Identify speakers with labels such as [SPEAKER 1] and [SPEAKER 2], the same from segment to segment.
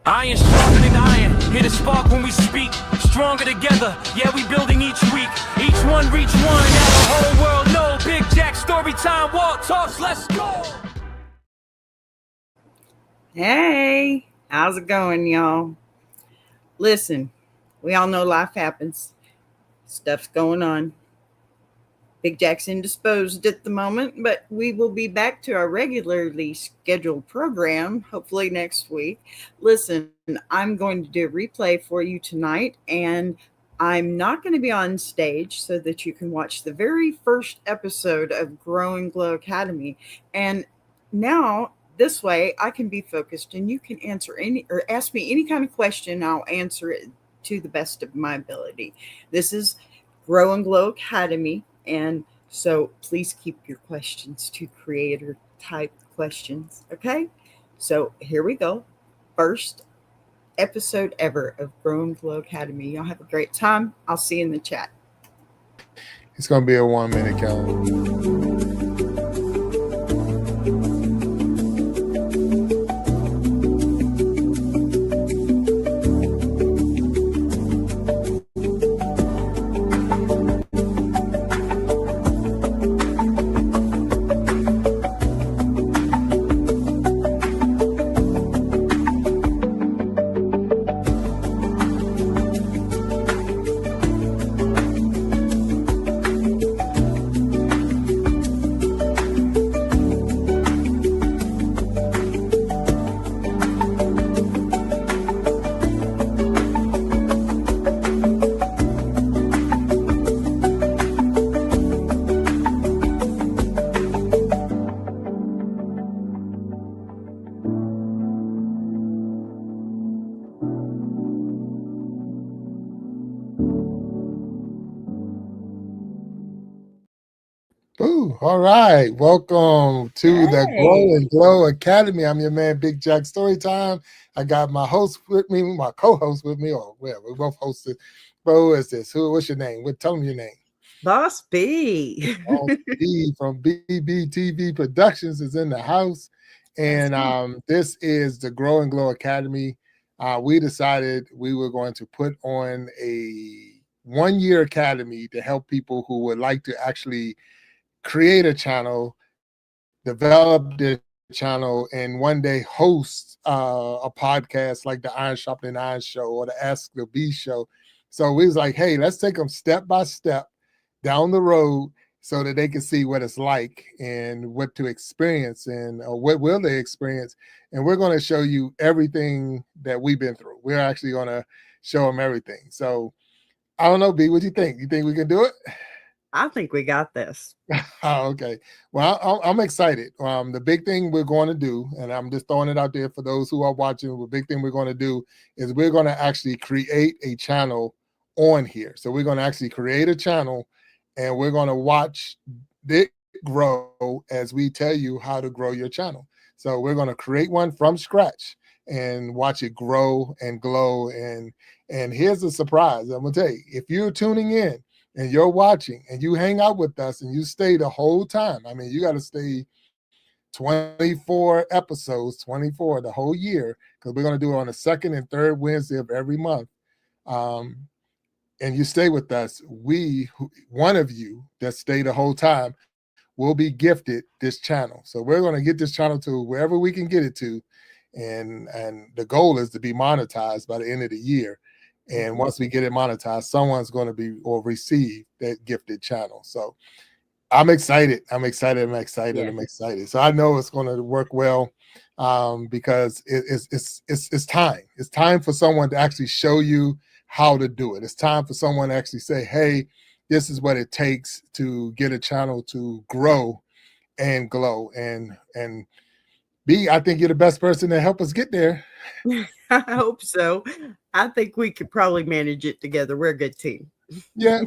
[SPEAKER 1] Iron sharpening iron, hit a spark when we speak. Stronger together, yeah, we building each week. Each one reach one, now the whole world know. Big Jack story time, walk talks, let's go.
[SPEAKER 2] Hey, how's it going, y'all? Listen, we all know life happens. Stuff's going on. Big Jack's indisposed at the moment, but we will be back to our regularly scheduled program hopefully next week. Listen, I'm going to do a replay for you tonight, and I'm not going to be on stage so that you can watch the very first episode of Grow and Glow Academy. And now, this way, I can be focused and you can answer any or ask me any kind of question. I'll answer it to the best of my ability. This is Grow and Glow Academy. And so please keep your questions to creator type questions. Okay. So here we go. First episode ever of Grow and Glow Academy. Y'all have a great time. I'll see you in the chat.
[SPEAKER 3] It's going to be a 1 minute count. Ooh, all right. Welcome to the Grow and Glow Academy. I'm your man, Big Jack Storytime. I got my host with me, my co-host with me, or well, we both hosted. Bro, who is this? What's your name? Tell me your name.
[SPEAKER 2] Boss B.
[SPEAKER 3] Boss B from BBTV Productions is in the house. And this is the Grow and Glow Academy. We decided we were going to put on a 1-year academy to help people who would like to actually create a channel, develop their channel, and one day host a podcast like the Iron Sharpening Iron Show or the Ask the B Show. So we was like, hey, let's take them step by step down the road so that they can see what it's like and what to experience and what will they experience. And we're going to show you everything that we've been through. We're actually going to show them everything. So I don't know, B, what do you think? You think we can do it?
[SPEAKER 2] I think we got this.
[SPEAKER 3] Oh, okay. Well, I'm excited. The big thing we're going to do, and I'm just throwing it out there for those who are watching, the big thing we're going to do is we're going to actually create a channel on here. So we're going to actually create a channel and we're going to watch it grow as we tell you how to grow your channel. So we're going to create one from scratch and watch it grow and glow. And here's the surprise. I'm going to tell you, if you're tuning in and you're watching and you hang out with us and you stay the whole time, I mean, you got to stay 24 episodes, 24 the whole year, because we're going to do it on the second and third Wednesday of every month. And you stay with us, one of you that stay the whole time will be gifted this channel. So we're going to get this channel to wherever we can get it to. And the goal is to be monetized by the end of the year. And once we get it monetized, someone's going to be or receive that gifted channel. So I'm excited. I'm excited. So I know it's going to work well because it's time. It's time for someone to actually show you how to do it. It's time for someone to actually say, hey, this is what it takes to get a channel to grow and glow. And B, I think you're the best person to help us get there.
[SPEAKER 2] I hope so. I think we could probably manage it together. We're a good team.
[SPEAKER 3] Yeah,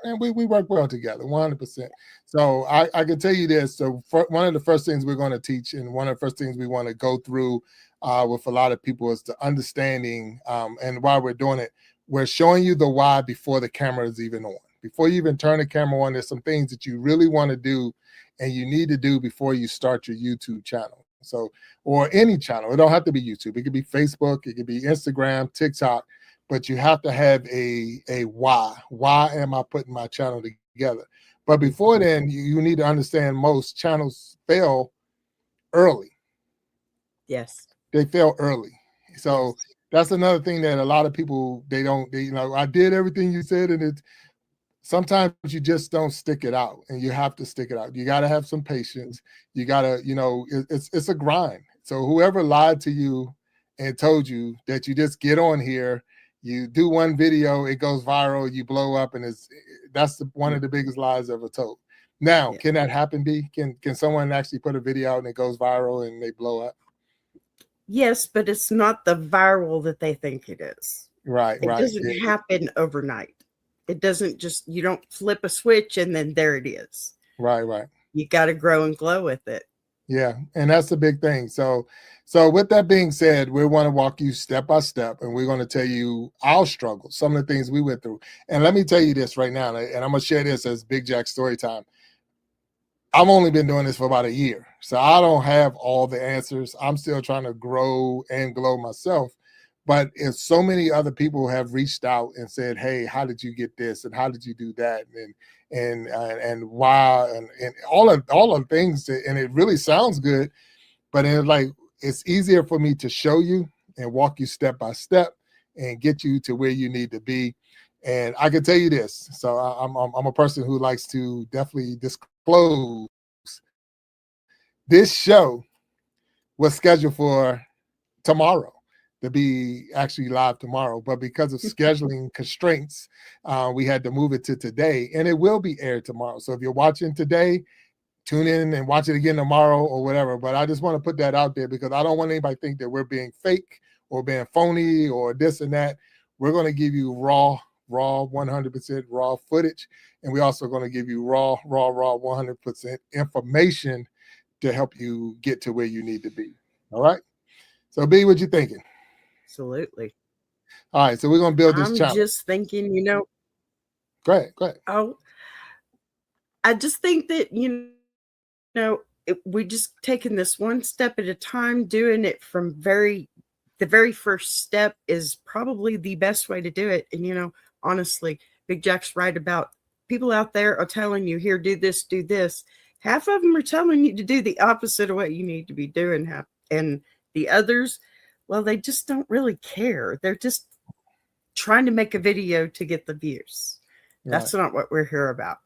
[SPEAKER 3] and we work well together, 100%. So I can tell you this. So one of the first things we're going to teach, and one of the first things we want to go through with a lot of people is the understanding. And while we're doing it, we're showing you the why before the camera is even on. Before you even turn the camera on, there's some things that you really want to do and you need to do before you start your YouTube channel. So, or any channel. It don't have to be YouTube. It could be Facebook. It could be Instagram, TikTok. But you have to have a why. Why am I putting my channel together? But before then, you need to understand most channels fail early.
[SPEAKER 2] Yes.
[SPEAKER 3] They fail early. So
[SPEAKER 2] Yes.
[SPEAKER 3] that's another thing that a lot of people, they I did everything you said, and it sometimes you just don't stick it out, and you have to stick it out. You got to have some patience. You got to, it's a grind. So whoever lied to you and told you that you just get on here, you do one video, it goes viral, you blow up, and that's one of the biggest lies ever told. Now, can that happen, B? Can someone actually put a video out and it goes viral and they blow up?
[SPEAKER 2] Yes, but it's not the viral that they think it is.
[SPEAKER 3] Right.
[SPEAKER 2] It doesn't happen overnight. It doesn't just, you don't flip a switch and then there it is.
[SPEAKER 3] Right.
[SPEAKER 2] You got to grow and glow with it.
[SPEAKER 3] Yeah, and that's the big thing. So with that being said, we want to walk you step by step, and we're going to tell you our struggles, some of the things we went through. And let me tell you this right now, and I'm going to share this as Big Jack story time. I've only been doing this for about a year, so I don't have all the answers. I'm still trying to grow and glow myself. But if so many other people have reached out and said, "Hey, how did you get this? And how did you do that? And why? And all of things." And it really sounds good, but it's easier for me to show you and walk you step by step and get you to where you need to be. And I can tell you this. So I'm a person who likes to definitely disclose. This show was scheduled for tomorrow, to be actually live tomorrow, but because of scheduling constraints, we had to move it to today, and it will be aired tomorrow. So if you're watching today, tune in and watch it again tomorrow or whatever. But I just want to put that out there because I don't want anybody to think that we're being fake or being phony or this and that. We're going to give you raw 100% raw footage, and we're also going to give you raw 100% information to help you get to where you need to be. All right. So B, what you thinking?
[SPEAKER 2] Absolutely.
[SPEAKER 3] All right, so we're going to build this channel.
[SPEAKER 2] I'm just thinking,
[SPEAKER 3] Go ahead.
[SPEAKER 2] Oh, I just think that, we just taking this one step at a time, doing it from the very first step is probably the best way to do it. And, honestly, Big Jack's right about people out there are telling you, here, do this, do this. Half of them are telling you to do the opposite of what you need to be doing. And the others, well, they just don't really care. They're just trying to make a video to get the views. Right. That's not what we're here about.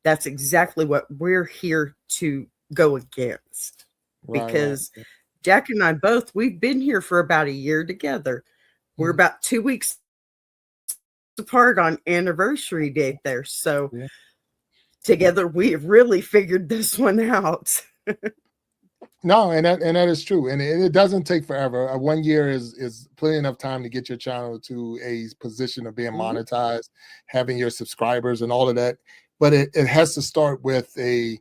[SPEAKER 2] That's exactly what we're here to go against. Right, because Jack and I both, we've been here for about a year together. We're about 2 weeks apart on anniversary date there. So together we've really figured this one out.
[SPEAKER 3] No, and that is true, and it doesn't take forever. 1 year is plenty enough time to get your channel to a position of being monetized, having your subscribers and all of that. But it has to start with a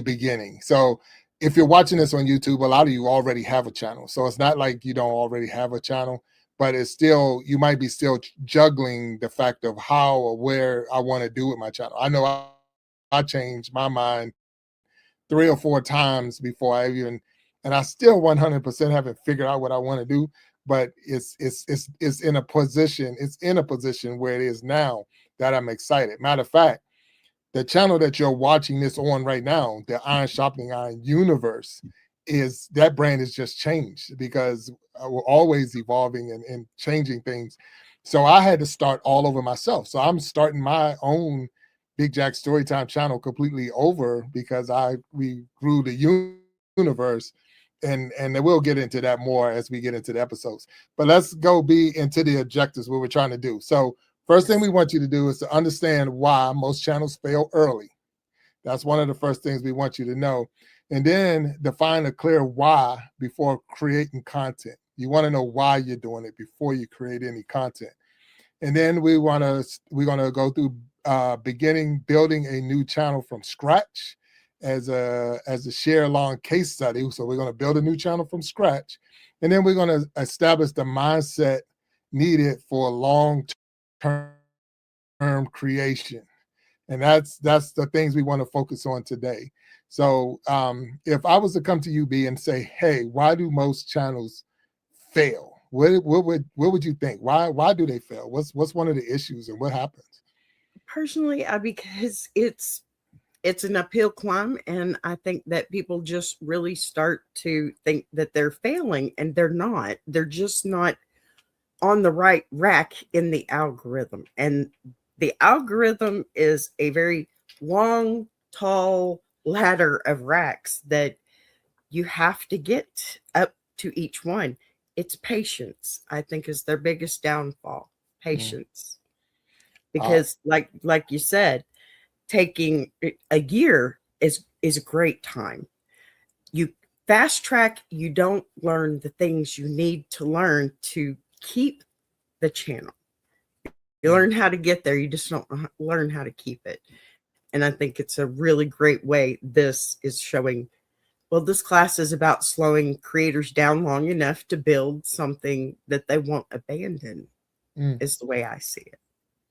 [SPEAKER 3] beginning. So if you're watching this on YouTube, a lot of you already have a channel, so it's not like you don't already have a channel. But it's still, you might be still juggling the fact of how or where I want to do with my channel. I know I changed my mind 3 or 4 times before I even, and I still 100% haven't figured out what I want to do, but it's in a position where it is now that I'm excited. Matter of fact, the channel that you're watching this on right now, the Iron Sharpening Iron Universe, that brand has just changed because we're always evolving and changing things. So I had to start all over myself. So I'm starting my own Big Jack Storytime channel completely over because we grew the universe, and we'll get into that more as we get into the episodes. But let's go into the objectives, what we're trying to do. So first thing we want you to do is to understand why most channels fail early. That's one of the first things we want you to know. And then define a clear why before creating content. You want to know why you're doing it before you create any content. And then we're going to go through building a new channel from scratch as a share along case study. So we're going to build a new channel from scratch, and then we're going to establish the mindset needed for long-term creation. And that's the things we want to focus on today. So if I was to come to you, B, and say, hey, why do most channels fail? What would you think? Why do they fail? What's one of the issues and what happens?
[SPEAKER 2] Personally, because it's an uphill climb, and I think that people just really start to think that they're failing, and they're not. They're just not on the right rack in the algorithm. And the algorithm is a very long, tall ladder of racks that you have to get up to each one. It's patience, I think, is their biggest downfall. Patience. Because like you said, taking a year is a great time. You fast track, you don't learn the things you need to learn to keep the channel. You learn how to get there, you just don't learn how to keep it. And I think it's a really great way this is showing. Well, this class is about slowing creators down long enough to build something that they won't abandon, is the way I see it.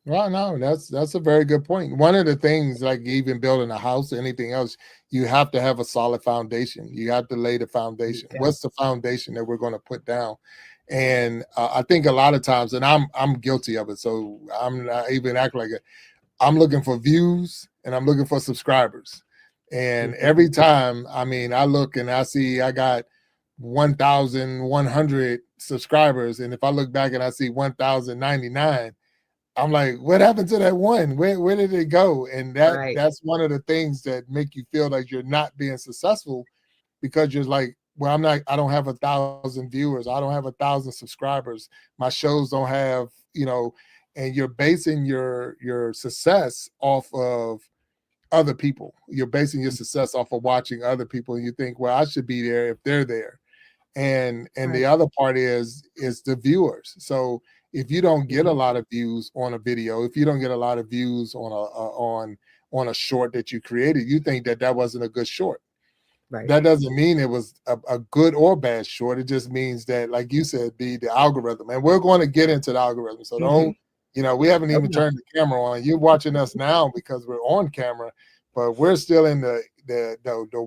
[SPEAKER 3] Well, no, that's a very good point. One of the things, like even building a house or anything else, you have to have a solid foundation. You have to lay the foundation.
[SPEAKER 2] Yeah.
[SPEAKER 3] What's the foundation that we're going to put down? And I think a lot of times, and I'm guilty of it, so I'm not even acting like it. I'm looking for views and I'm looking for subscribers. And every time, I mean, I look and I see I got 1,100 subscribers, and if I look back and I see 1,099. I'm like, what happened to that one? Where did it go? And that's one of the things that make you feel like you're not being successful, because you're like, well, I don't have 1,000 viewers. I don't have 1,000 subscribers. My shows don't have, and you're basing your success off of other people. You're basing your success off of watching other people. And you think, well, I should be there if they're there. And the other part is the viewers. So if you don't get a lot of views on a video, if you don't get a lot of views on a short that you created, you think that wasn't a good short. Right. That doesn't mean it was a good or bad short. It just means that, like you said, the algorithm. And we're going to get into the algorithm. So don't, we haven't even turned the camera on. You're watching us now because we're on camera, but we're still in the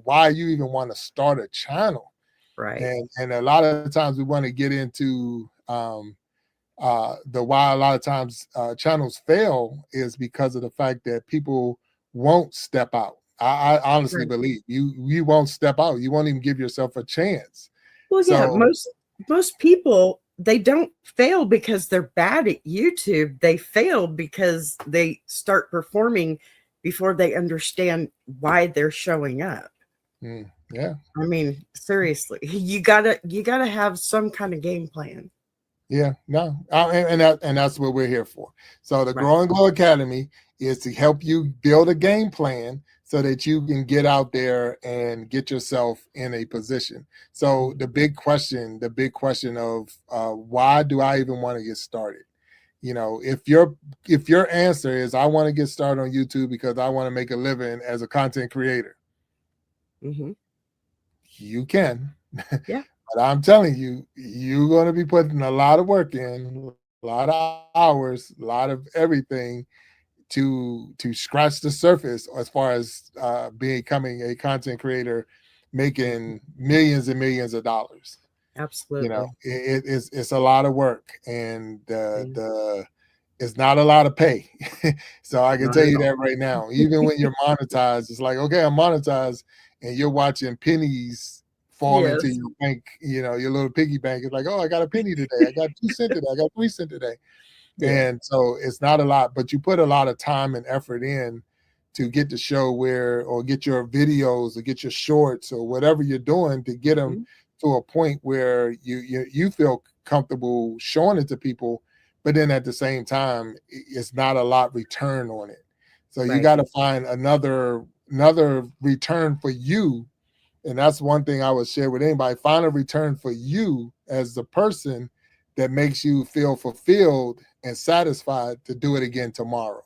[SPEAKER 3] why you even want to start a channel.
[SPEAKER 2] Right.
[SPEAKER 3] And a lot of times we want to get into the why a lot of times channels fail is because of the fact that people won't step out. I honestly believe you won't step out. You won't even give yourself a chance.
[SPEAKER 2] Well, yeah, most people, they don't fail because they're bad at YouTube. They fail because they start performing before they understand why they're showing up.
[SPEAKER 3] Yeah.
[SPEAKER 2] I mean, seriously, you gotta have some kind of game plan.
[SPEAKER 3] Yeah, no, and that's what we're here for. So the Grow and Glow Academy is to help you build a game plan so that you can get out there and get yourself in a position. So the big question of why do I even want to get started? If your answer is I want to get started on YouTube because I want to make a living as a content creator, you can.
[SPEAKER 2] Yeah.
[SPEAKER 3] But I'm telling you, you're going to be putting a lot of work in, a lot of hours, a lot of everything to scratch the surface as far as becoming a content creator, making millions and millions of dollars.
[SPEAKER 2] Absolutely.
[SPEAKER 3] It's a lot of work, and it's not a lot of pay. So I can tell you that right now. Even when you're monetized, it's like, okay, I'm monetized, and you're watching pennies fall into your bank, your little piggy bank. It's like, oh, I got a penny today. I got 2 cents today. I got 3 cents today. Yeah. And so it's not a lot, but you put a lot of time and effort in to get the show or get your videos or get your shorts or whatever you're doing to get them to a point where you feel comfortable showing it to people. But then at the same time, it's not a lot return on it. So you got to find another return for you. And that's one thing I would share with anybody. Find a return for you as the person that makes you feel fulfilled and satisfied to do it again tomorrow.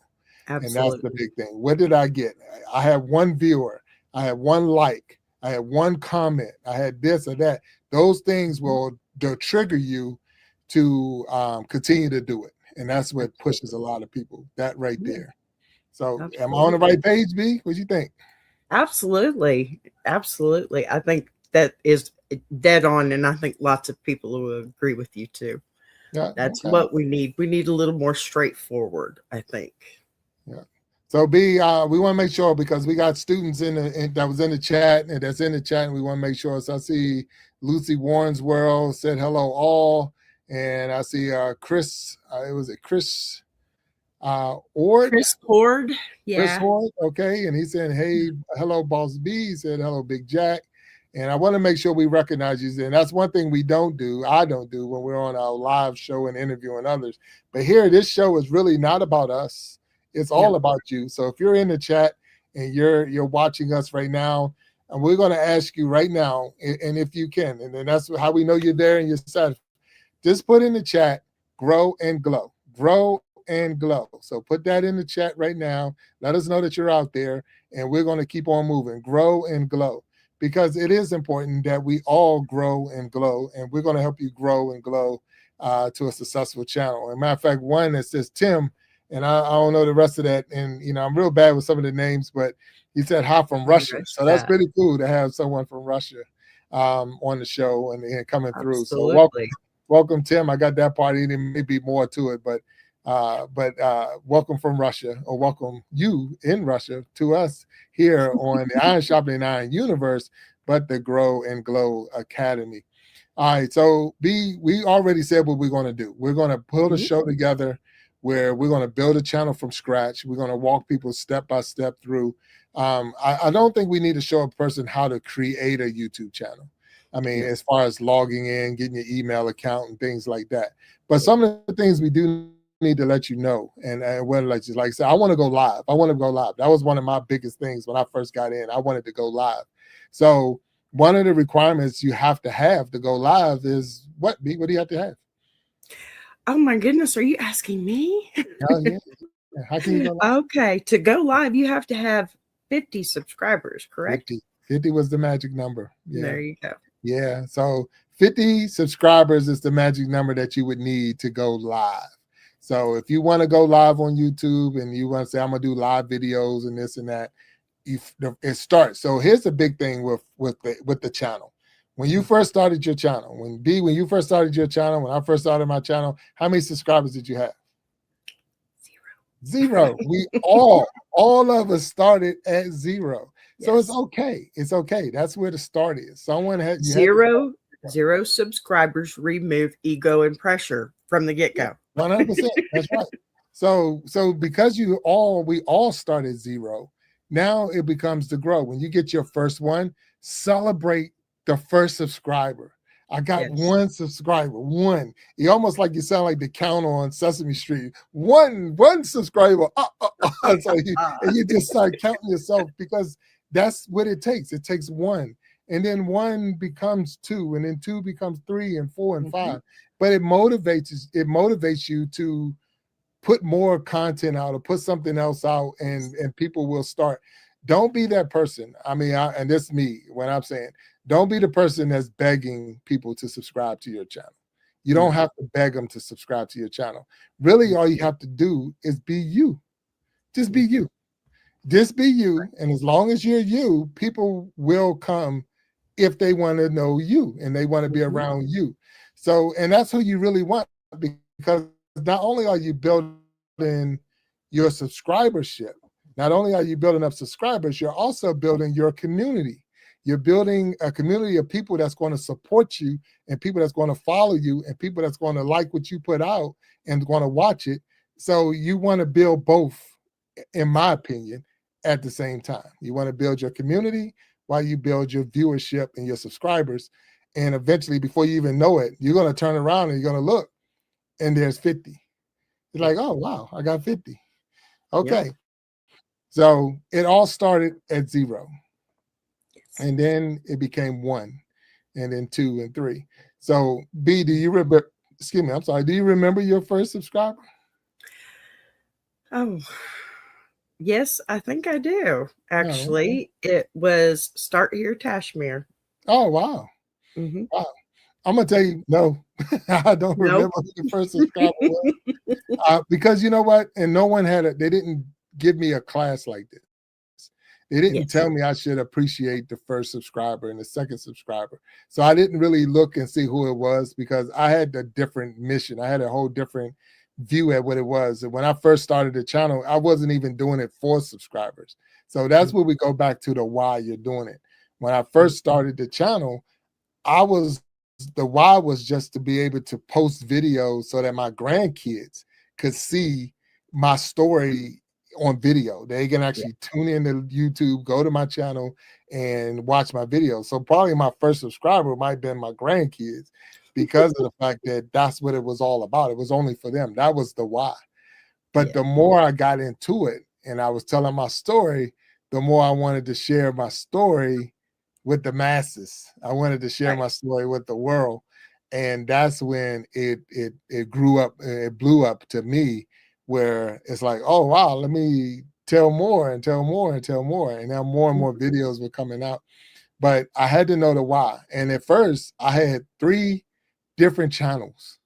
[SPEAKER 3] Absolutely. And that's the big thing. What did I get? I had one viewer. I had one like. I had one comment. I had this or that. Those things will trigger you to continue to do it. And that's what pushes a lot of people. That right there. So am I on the right page, B? What you think?
[SPEAKER 2] Absolutely. Absolutely. I think that is dead on. And I think lots of people will agree with you too.
[SPEAKER 3] Yeah.
[SPEAKER 2] That's
[SPEAKER 3] Okay.
[SPEAKER 2] what we need. We need a little more straightforward, I think.
[SPEAKER 3] Yeah. So B, we want to make sure, because we got students that was in the chat and that's in the chat, and we want to make sure. So I see Lucy Warren's World said hello all, and I see Chris. It was Chris Ord.
[SPEAKER 2] Chris Ord. Yeah.
[SPEAKER 3] Chris Ord. Okay, and he said, "Hey, hello, Boss B." He said, "Hello, Big Jack." And I want to make sure we recognize you. And that's one thing we don't do. I don't do when we're on our live show and interviewing others. But here, this show is really not about us. It's all about you. So if you're in the chat and you're watching us right now, and we're going to ask you right now, and if you can, and then that's how we know you're there and you're satisfied, just put in the chat, grow and glow. Grow and glow. So put that in the chat right now. Let us know that you're out there, and we're going to keep on moving. Grow and glow. Because it is important that we all grow and glow, and we're going to help you grow and glow to a successful channel. As a matter of fact, one that says Tim, and I don't know the rest of that, and I'm real bad with some of the names, but he said hi from Russia. So that's pretty cool to have someone from Russia on the show and coming through.
[SPEAKER 2] Absolutely.
[SPEAKER 3] So welcome, Tim. I got that part. There may be more to it, but welcome from Russia, or welcome you in Russia to us here on the Iron Sharpening Iron universe, but the Grow and Glow Academy. All right, so we already said what we're going to do. We're going to put a show together where we're going to build a channel from scratch. We're going to walk people step by step through. I don't think we need to show a person how to create a YouTube channel. I mean, as far as logging in, getting your email account and things like that. But some of the things we do need to let you know, and when like I said, I want to go live. I want to go live. That was one of my biggest things when I first got in. I wanted to go live. So one of the requirements you have to go live is what, B? What do you have to have?
[SPEAKER 2] Oh my goodness, are you asking me?
[SPEAKER 3] Oh, yeah. How can you go live?
[SPEAKER 2] Okay, to go live, you have to have 50 subscribers, correct?
[SPEAKER 3] 50 was the magic number. Yeah.
[SPEAKER 2] There you go.
[SPEAKER 3] Yeah. So 50 subscribers is the magic number that you would need to go live. So if you want to go live on YouTube and you want to say, I'm going to do live videos and this and that, it starts. So here's the big thing with the channel. When you first started your channel, when you first started your channel, when I first started my channel, how many subscribers did you have? Zero. We all of us started at zero. So it's okay. It's okay. That's where the start is. Someone had
[SPEAKER 2] zero subscribers, remove ego and pressure from the get-go.
[SPEAKER 3] 100%. That's right. So because we all start at zero, now it becomes to grow. When you get your first one, celebrate the first subscriber. I got one subscriber, one. You almost like you sound like the count on Sesame Street. One subscriber. So you just start counting yourself, because that's what it takes. It takes one. And then one becomes two, and then two becomes three and four and five. But it motivates you to put more content out or put something else out, and people will start. Don't be that person. I mean, and this is me when I'm saying, don't be the person that's begging people to subscribe to your channel. You don't have to beg them to subscribe to your channel. Really, all you have to do is be you. Just be you. Just be you. And as long as you're you, people will come if they want to know you and they want to be around you. So, and that's who you really want, because not only are you building your subscribership, not only are you building up subscribers, you're also building your community. You're building a community of people that's going to support you, and people that's going to follow you, and people that's going to like what you put out and going to watch it. So you want to build both, in my opinion, at the same time. You want to build your community while you build your viewership and your subscribers. And eventually, before you even know it, you're going to turn around and you're going to look, and there's 50. It's like, oh, wow, I got 50. Okay. So it all started at zero. And then it became one, and then two and three. So B, do you remember, do you remember your first subscriber?
[SPEAKER 2] Oh, yes, I think I do. Actually, it was Start Here Tashmere.
[SPEAKER 3] Oh, wow. Wow. I'm going to tell you, no, I don't remember who the first subscriber was. Because you know what? And no one had it. They didn't give me a class like this. They didn't
[SPEAKER 2] Yes.
[SPEAKER 3] tell me I should appreciate the first subscriber and the second subscriber. So I didn't really look and see who it was because I had a different mission. I had a whole different view at what it was. And when I first started the channel, I wasn't even doing it for subscribers. So that's where we go back to the why you're doing it. When I first started the channel, the why was just to be able to post videos so that my grandkids could see my story on video. They can actually tune into YouTube, go to my channel, and watch my videos. So probably my first subscriber might have been my grandkids because of the fact that that's what it was all about. It was only for them. That was the why. But the more I got into it and I was telling my story, the more I wanted to share my story with the masses. I wanted to share my story with the world. And that's when it grew up, it blew up to me, where it's like, oh wow, let me tell more and tell more and tell more. And now more and more videos were coming out. But I had to know the why. And at first I had 3 different channels.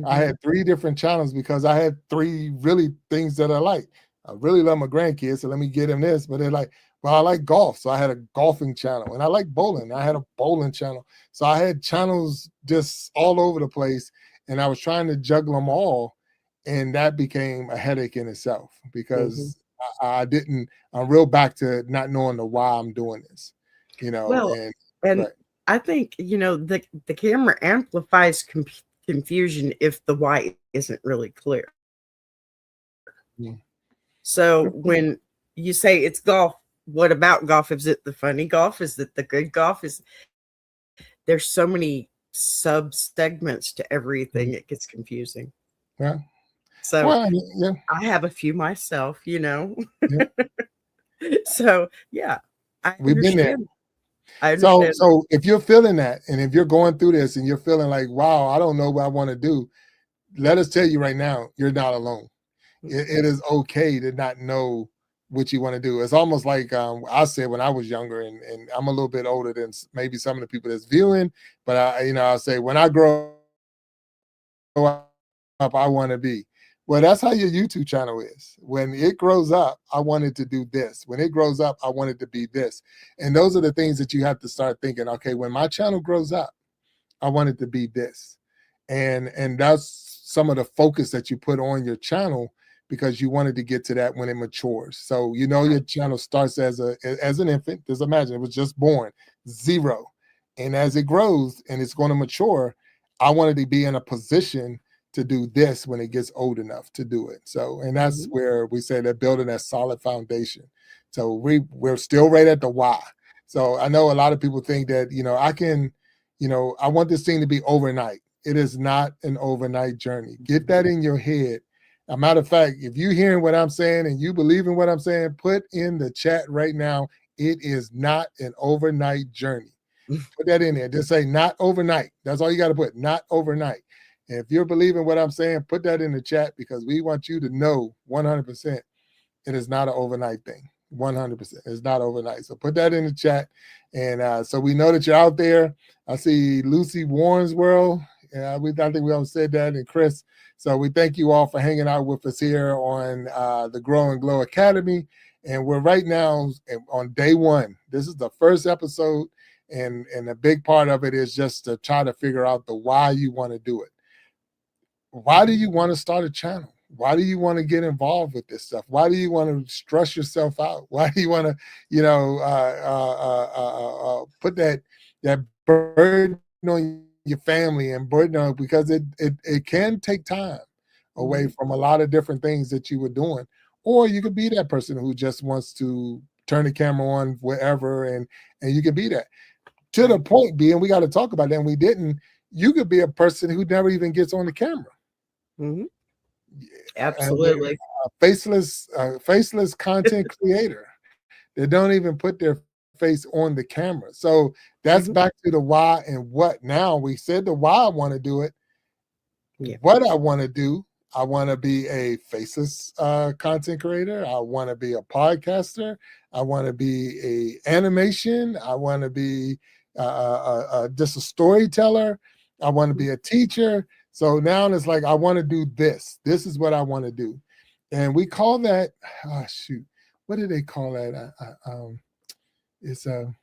[SPEAKER 3] I had 3 different channels because I had 3 really things that I like. I really love my grandkids, so let me get them this. But they're like, well, I like golf, so I had a golfing channel, and I like bowling. I had a bowling channel. So I had channels just all over the place, and I was trying to juggle them all, and that became a headache in itself because I'm real back to not knowing the why I'm doing this, you know.
[SPEAKER 2] Well, and I think, you know, the camera amplifies confusion if the why isn't really clear. So when you say it's golf, what about golf? Is it the funny golf? Is it the good golf? There's so many sub segments to everything, it gets confusing.
[SPEAKER 3] Yeah.
[SPEAKER 2] So I have a few myself, you know. So yeah,
[SPEAKER 3] we've been there.
[SPEAKER 2] I understand.
[SPEAKER 3] So if you're feeling that, and if you're going through this and you're feeling like, wow, I don't know what I want to do, let us tell you right now, you're not alone. It is okay to not know what you want to do. It's almost like I said when I was younger, and I'm a little bit older than maybe some of the people that's viewing, but I say when I grow up, I want to be. Well, that's how your YouTube channel is. When it grows up, I wanted to do this. When it grows up, I wanted to be this. And those are the things that you have to start thinking, okay, when my channel grows up, I wanted to be this. And that's some of the focus that you put on your channel because you wanted to get to that when it matures. So, you know, your channel starts as an infant. Just imagine it was just born, 0. And as it grows and it's going to mature, I wanted to be in a position to do this when it gets old enough to do it. So, and that's where we say that building that solid foundation. So we're still right at the why. So I know a lot of people think that, you know, I want this thing to be overnight. It is not an overnight journey. Get that in your head. As a matter of fact, if you're hearing what I'm saying and you believe in what I'm saying, put in the chat right now, it is not an overnight journey. Put that in there. Just say not overnight. That's all you got to put, not overnight. And if you're believing what I'm saying, put that in the chat because we want you to know 100% it is not an overnight thing. 100%. It's not overnight. So put that in the chat. And so we know that you're out there. I see Lucy Warrensworld. I think we all said that, and Chris. So we thank you all for hanging out with us here on the Grow and Glow Academy. And we're right now on day 1. This is the first episode. And a big part of it is just to try to figure out the why you want to do it. Why do you want to start a channel? Why do you want to get involved with this stuff? Why do you want to stress yourself out? Why do you want to, put that burden on your family and burden on, because it can take time away from a lot of different things that you were doing. Or you could be that person who just wants to turn the camera on wherever, and you can be that. To the point being, we got to talk about that, and we didn't. You could be a person who never even gets on the camera.
[SPEAKER 2] Absolutely.
[SPEAKER 3] A faceless content creator that don't even put their face on the camera. So that's back to the why and what. Now we said the why I want to do it. What I want to do, I want to be a faceless content creator. I want to be a podcaster. I want to be a animation. I want to be just a storyteller. I want to be a teacher. So now it's like, I want to do this. This is what I want to do. And we call that, oh shoot, what do they call that? It's a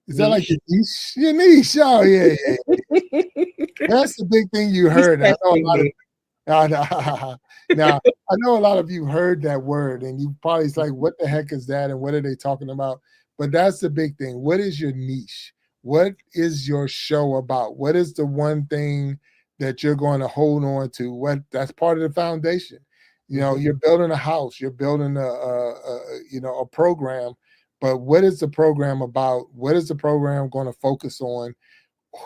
[SPEAKER 3] is that like
[SPEAKER 2] Niche.
[SPEAKER 3] your niche? Your niche. Oh yeah, yeah. That's the big thing you
[SPEAKER 2] He's
[SPEAKER 3] heard. I know a
[SPEAKER 2] testing
[SPEAKER 3] lot of
[SPEAKER 2] me.
[SPEAKER 3] now I know a lot of you heard that word, and you probably like, what the heck is that? And what are they talking about? But that's the big thing. What is your niche? What is your show about? What is the one thing that you're going to hold on to? What that's part of the foundation. You know, you're building a house, you're building a program, but what is the program about? What is the program going to focus on?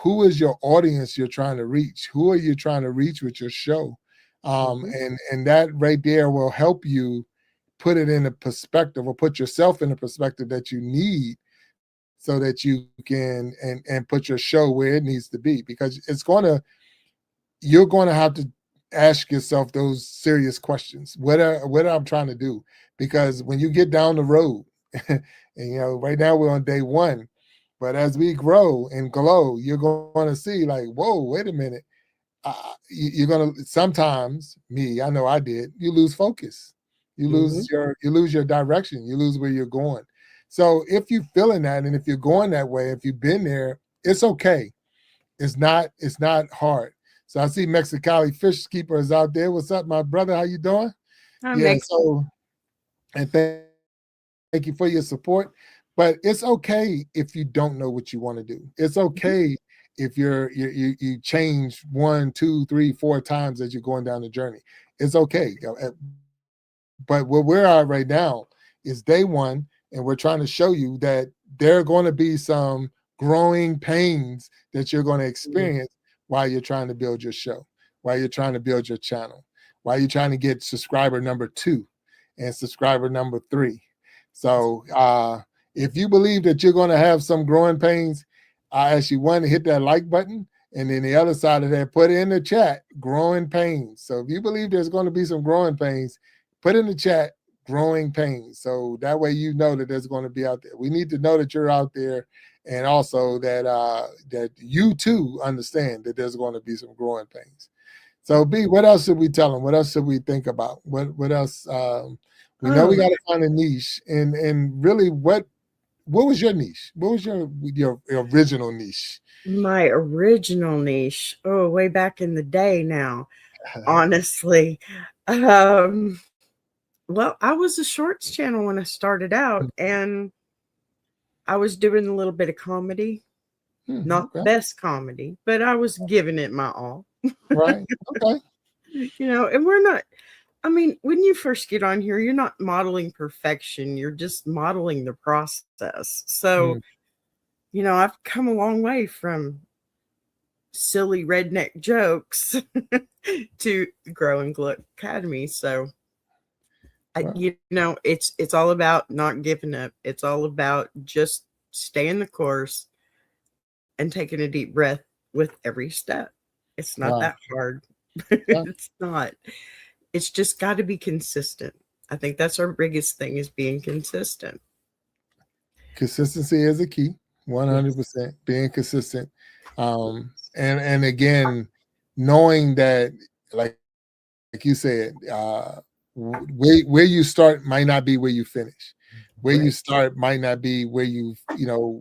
[SPEAKER 3] Who is your audience you're trying to reach? Who are you trying to reach with your show? And that right there will help you put it in a perspective, or put yourself in a perspective that you need, so that you can and put your show where it needs to be, because you're going to have to ask yourself those serious questions. What I'm trying to do? Because when you get down the road, and right now we're on day one, but as we grow and glow, you're going to see like, whoa, wait a minute. You're going to sometimes, I know I did, you lose focus. You lose your direction. You lose where you're going. So if you're feeling that, and if you're going that way, if you've been there, it's okay. It's not hard. So I see Mexicali Fish Keeper is out there. What's up, my brother? How you doing? Yeah. So, and thank you for your support. But it's okay if you don't know what you want to do. It's okay if you change 1, 2, 3, 4 times as you're going down the journey. It's okay. But where we're at right now is day one, and we're trying to show you that there are going to be some growing pains that you're going to experience while you're trying to build your show, while you're trying to build your channel, while you're trying to get subscriber number 2 and subscriber number 3. So if you believe that you're going to have some growing pains, I ask you, one, to hit that like button, and then the other side of that, put in the chat, growing pains. So if you believe there's going to be some growing pains, put in the chat, growing pains. So that way you know that there's going to be out there. We need to know that you're out there, and also that that you too understand that there's going to be some growing pains. So B, what else should we tell them? What else should we think about? What else? We know we got to find a niche, and really, what was your niche? What was your original niche?
[SPEAKER 2] My original niche, way back in the day now, honestly. Well, I was a shorts channel when I started out, and I was doing a little bit of comedy. Not the best comedy, but I was giving it my all.
[SPEAKER 3] Right. Okay.
[SPEAKER 2] And we're not, I mean, when you first get on here, you're not modeling perfection. You're just modeling the process. So, I've come a long way from silly redneck jokes to Grow and Glow Academy. So, it's all about not giving up. It's all about just staying the course and taking a deep breath with every step. It's not that hard. It's not. It's just got to be consistent. I think that's our biggest thing, is being consistent.
[SPEAKER 3] Consistency is a key. 100% being consistent. And again, knowing that, like you said, where you start might not be where you finish. Where you start might not be where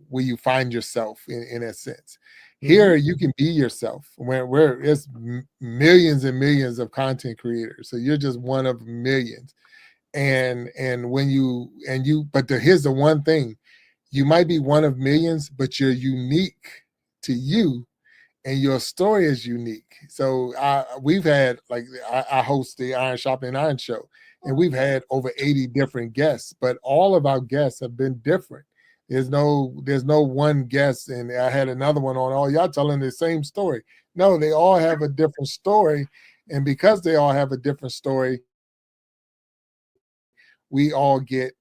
[SPEAKER 3] where you find yourself in a sense. Here you can be yourself. Where it's millions and millions of content creators, so you're just one of millions. And here's the one thing: you might be one of millions, but you're unique to you, and your story is unique. So we've had, like, I host the Iron Shopping Iron Show, and we've had over 80 different guests, but all of our guests have been different. There's no one guest, and I had another one on, all y'all telling the same story. No, they all have a different story, and because they all have a different story, we all get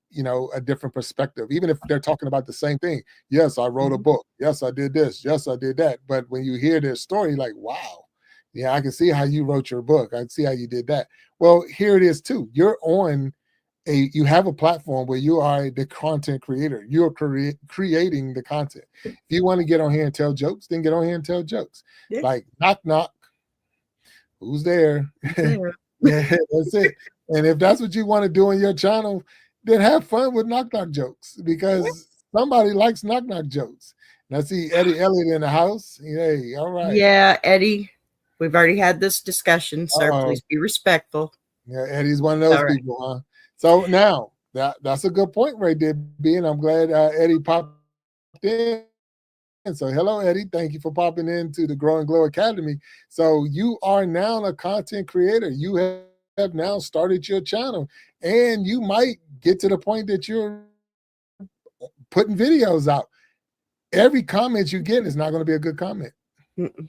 [SPEAKER 3] a different perspective, even if they're talking about the same thing. Yes, I wrote a book. Yes, I did this. Yes, I did that. But when you hear their story, like, wow, yeah, I can see how you wrote your book. I can see how you did that. Well, here it is too. You have a platform where you are the content creator. You're creating the content. If you want to get on here and tell jokes, then get on here and tell jokes. Yeah. Like, knock, knock. Who's there? Yeah, that's it. And if that's what you want to do on your channel, then have fun with knock knock jokes because somebody likes knock knock jokes. And I see Eddie Elliott in the house. Hey, all right.
[SPEAKER 2] Yeah, Eddie, we've already had this discussion, sir.
[SPEAKER 3] Uh-oh.
[SPEAKER 2] Please be respectful.
[SPEAKER 3] Yeah, Eddie's one of those
[SPEAKER 2] All right.
[SPEAKER 3] people, huh? So now that's a good point right there, B. And I'm glad Eddie popped in. So hello, Eddie. Thank you for popping into the Grow and Glow Academy. So you are now a content creator. You have now started your channel, and you might get to the point that you're putting videos out. Every comment you get is not going to be a good comment.
[SPEAKER 2] Mm-mm.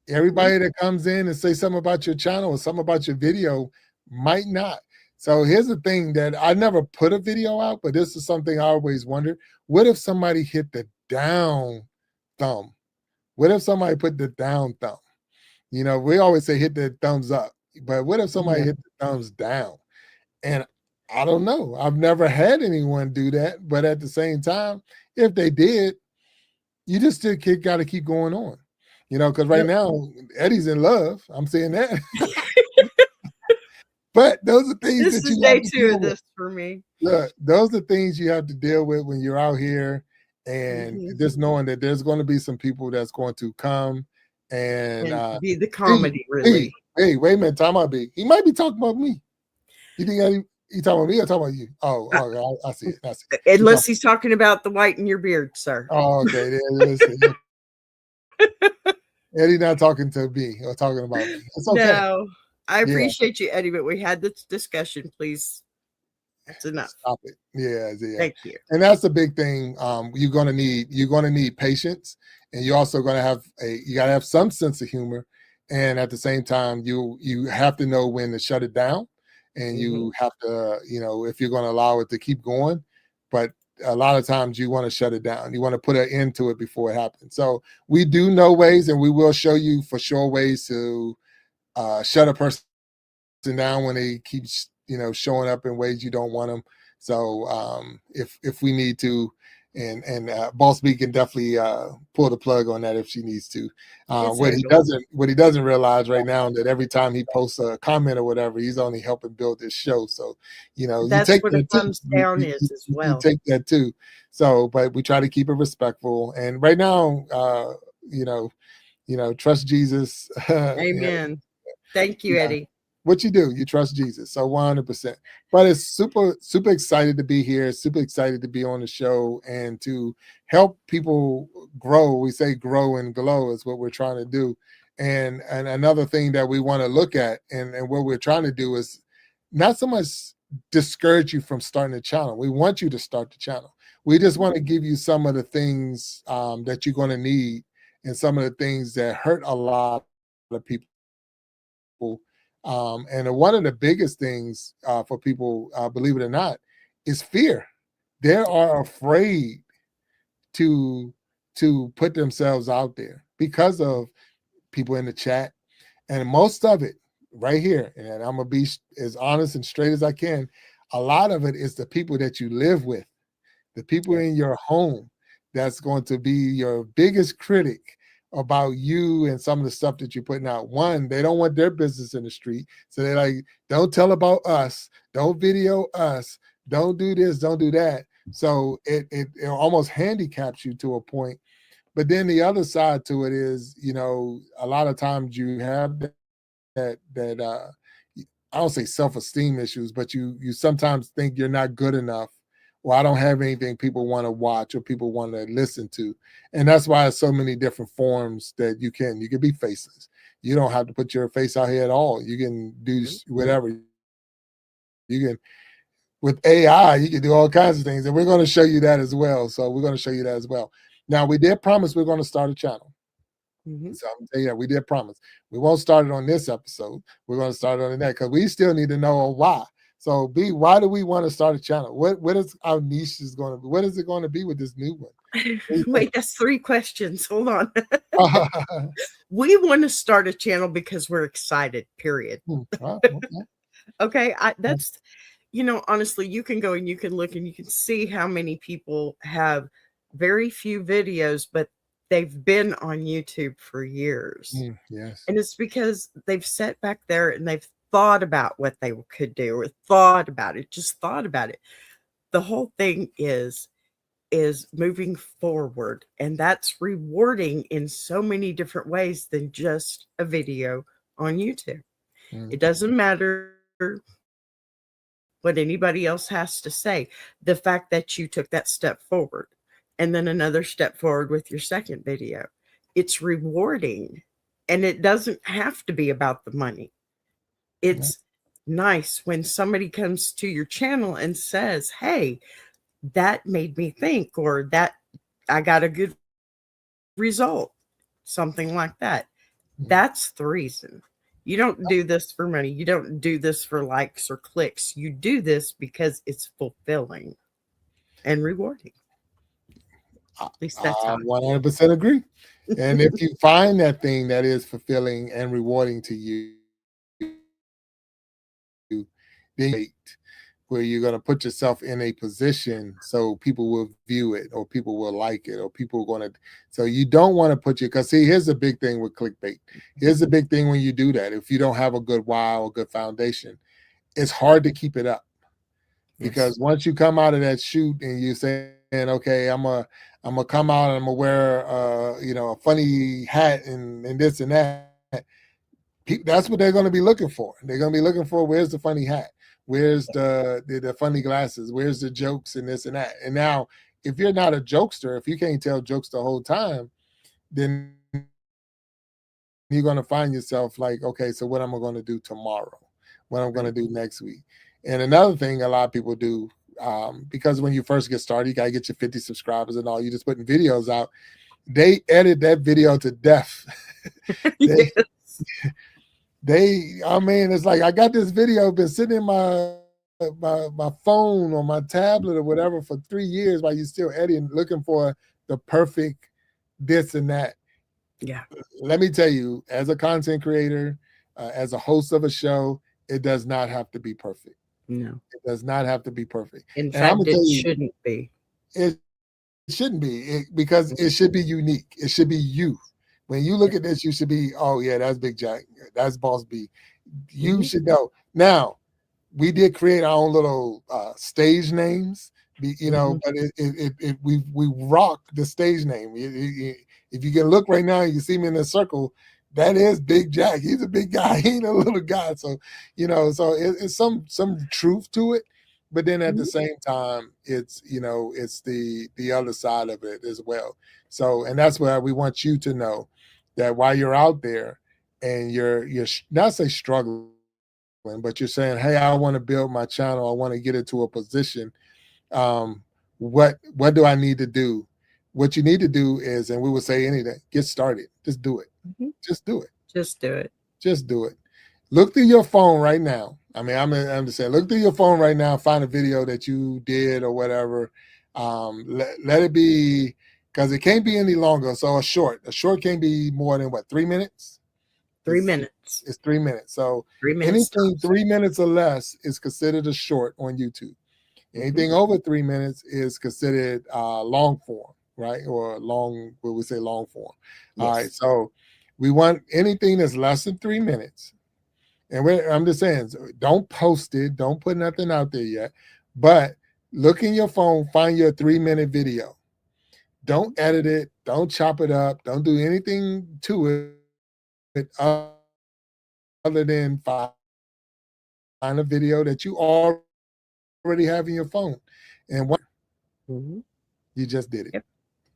[SPEAKER 3] Everybody that comes in and say something about your channel or something about your video might not. So here's the thing that I never put a video out, but this is something I always wondered. What if somebody hit the down thumb? What if somebody put the down thumb? You know, we always say hit the thumbs up, but what if somebody hit the thumbs down? And I don't know. I've never had anyone do that, but at the same time, if they did, you just still got to keep going on. You know, because right now Eddie's in love. I'm saying that. But those are things
[SPEAKER 2] This
[SPEAKER 3] that
[SPEAKER 2] is
[SPEAKER 3] you
[SPEAKER 2] day
[SPEAKER 3] have to
[SPEAKER 2] 2
[SPEAKER 3] deal
[SPEAKER 2] of
[SPEAKER 3] with.
[SPEAKER 2] this for me.
[SPEAKER 3] Look, those are things you have to deal with when you're out here, and just knowing that there's going to be some people that's going to come and
[SPEAKER 2] be the comedy, really.
[SPEAKER 3] Hey, wait a minute, time out, B. He might be talking about me. You think he talking about me or talking about you? Oh, okay, I see it. I see it.
[SPEAKER 2] Unless he's talking about the white in your beard, sir.
[SPEAKER 3] Oh, okay. Eddie not talking to me or talking about me. It's okay.
[SPEAKER 2] No, I appreciate you, Eddie, but we had this discussion. Please, that's enough.
[SPEAKER 3] Stop it. Yeah.
[SPEAKER 2] Thank you.
[SPEAKER 3] And that's the big thing. You're gonna need patience, and you're also gonna have you gotta have some sense of humor, and at the same time, you have to know when to shut it down, and you have to, you know, if you're gonna allow it to keep going, but a lot of times you want to shut it down. You want to put an end to it before it happens. So we do know ways, and we will show you for sure ways to shut a person down when they keep, you know, showing up in ways you don't want them. So if we need to, and Boss B can definitely pull the plug on that if she needs to. What he doesn't realize right now that every time he posts a comment or whatever, he's only helping build this show. So, you know,
[SPEAKER 2] that's
[SPEAKER 3] you take
[SPEAKER 2] what a thumbs down is as well.
[SPEAKER 3] You take that too. So, but we try to keep it respectful. And right now, you know, trust Jesus.
[SPEAKER 2] Amen.
[SPEAKER 3] You know,
[SPEAKER 2] thank you, Eddie.
[SPEAKER 3] What you do, you trust Jesus. So 100%. But it's super excited to be here, super excited to be on the show and to help people grow. We say grow and glow is what we're trying to do. And another thing that we want to look at and what we're trying to do is not so much discourage you from starting a channel. We want you to start the channel. We just want to give you some of the things that you're going to need and some of the things that hurt a lot of people. And one of the biggest things for people, believe it or not, is fear. They are afraid to put themselves out there because of people in the chat. And most of it right here, and I'm going to be as honest and straight as I can, a lot of it is the people that you live with, the people in your home that's going to be your biggest critic about you and some of the stuff that you're putting out. One, they don't want their business in the street. So they're like, don't tell about us. Don't video us. Don't do this. Don't do that. So it almost handicaps you to a point. But then the other side to it is, you know, a lot of times you have that I don't say self-esteem issues, but you sometimes think you're not good enough, or I don't have anything people want to watch or people want to listen to. And that's why there's so many different forms that you can be faceless. You don't have to put your face out here at all. You can do whatever. You can, with AI, you can do all kinds of things. And we're going to show you that as well. So we're going to show you that as well. Now, we did promise we're going to start a channel. So I'm going to tell you that we did promise. We won't start it on this episode. We're going to start it on the next because we still need to know why. So, B, why do we want to start a channel? What is our niche is going to be? What is it going to be with this new one?
[SPEAKER 2] Wait, that's 3 questions. Hold on. We want to start a channel because we're excited, period. Okay. That's, you know, honestly, you can go and you can look and you can see how many people have very few videos, but they've been on YouTube for years.
[SPEAKER 3] Yes.
[SPEAKER 2] And it's because they've sat back there and thought about what they could do or thought about it, just thought about it. The whole thing is moving forward, and that's rewarding in so many different ways than just a video on YouTube. It doesn't matter what anybody else has to say. The fact that you took that step forward and then another step forward with your second video, it's rewarding, and it doesn't have to be about the money. It's nice when somebody comes to your channel and says, hey, that made me think, or that I got a good result, something like that. That's the reason. You don't do this for money. You don't do this for likes or clicks. You do this because it's fulfilling and rewarding. At least that's how
[SPEAKER 3] I 100% agree. And if you find that thing that is fulfilling and rewarding to you, then where you're going to put yourself in a position so people will view it, or people will like it, or people are going to. So you don't want to put your, because see, here's the big thing with clickbait. Here's the big thing when you do that. If you don't have a good why or good foundation, it's hard to keep it up. Because once you come out of that shoot and you saying, okay, I'm gonna come out and I'm gonna wear a funny hat and this and that, that's what they're going to be looking for. They're going to be looking for, where's the funny hat? Where's the funny glasses? Where's the jokes and this and that? And now, if you're not a jokester, if you can't tell jokes the whole time, then you're going to find yourself like, okay, so what am I going to do tomorrow? What I'm going to do next week? And another thing a lot of people do, because when you first get started, you got to get your 50 subscribers and all, you're just putting videos out. They edit that video to death. I mean, it's like, I got this video been sitting in my phone or my tablet or whatever for 3 years while you're still editing, looking for the perfect this and that.
[SPEAKER 2] Yeah.
[SPEAKER 3] Let me tell you, as a content creator, as a host of a show, it does not have to be perfect.
[SPEAKER 2] No.
[SPEAKER 3] It does not have to be perfect.
[SPEAKER 2] In fact, it shouldn't be.
[SPEAKER 3] It shouldn't be, because it should be unique. It should be you. When you look at this, you should be, oh yeah, that's Big Jack, that's Boss B. You should know. Now, we did create our own little stage names, but we rock the stage name. If you can look right now, you can see me in a circle. That is Big Jack. He's a big guy. He ain't a little guy. So so it's some truth to it. But then at the same time, it's it's the other side of it as well. So, and that's where we want you to know that while you're out there and you're not say struggling, but you're saying, hey, I want to build my channel. I want to get it to a position. What do I need to do? What you need to do is, and we would say anything, get started. Just do it. Just do it.
[SPEAKER 2] Just do it.
[SPEAKER 3] Just do it. Look through your phone right now. I mean, I'm just saying, look through your phone right now, find a video that you did or whatever. Let it be, because it can't be any longer. So a short can't be more than 3 minutes?
[SPEAKER 2] 3 minutes.
[SPEAKER 3] It's 3 minutes. So
[SPEAKER 2] 3 minutes.
[SPEAKER 3] Anything 3 minutes or less is considered a short on YouTube. Anything over 3 minutes is considered long form, right? Or long, what we say long form.
[SPEAKER 2] Yes.
[SPEAKER 3] All right. So we want anything that's less than 3 minutes. And I'm just saying, don't post it. Don't put nothing out there yet. But look in your phone, find your 3 minute video. Don't edit it. Don't chop it up. Don't do anything to it other than find a video that you already have in your phone. And you just did it.
[SPEAKER 2] Yep.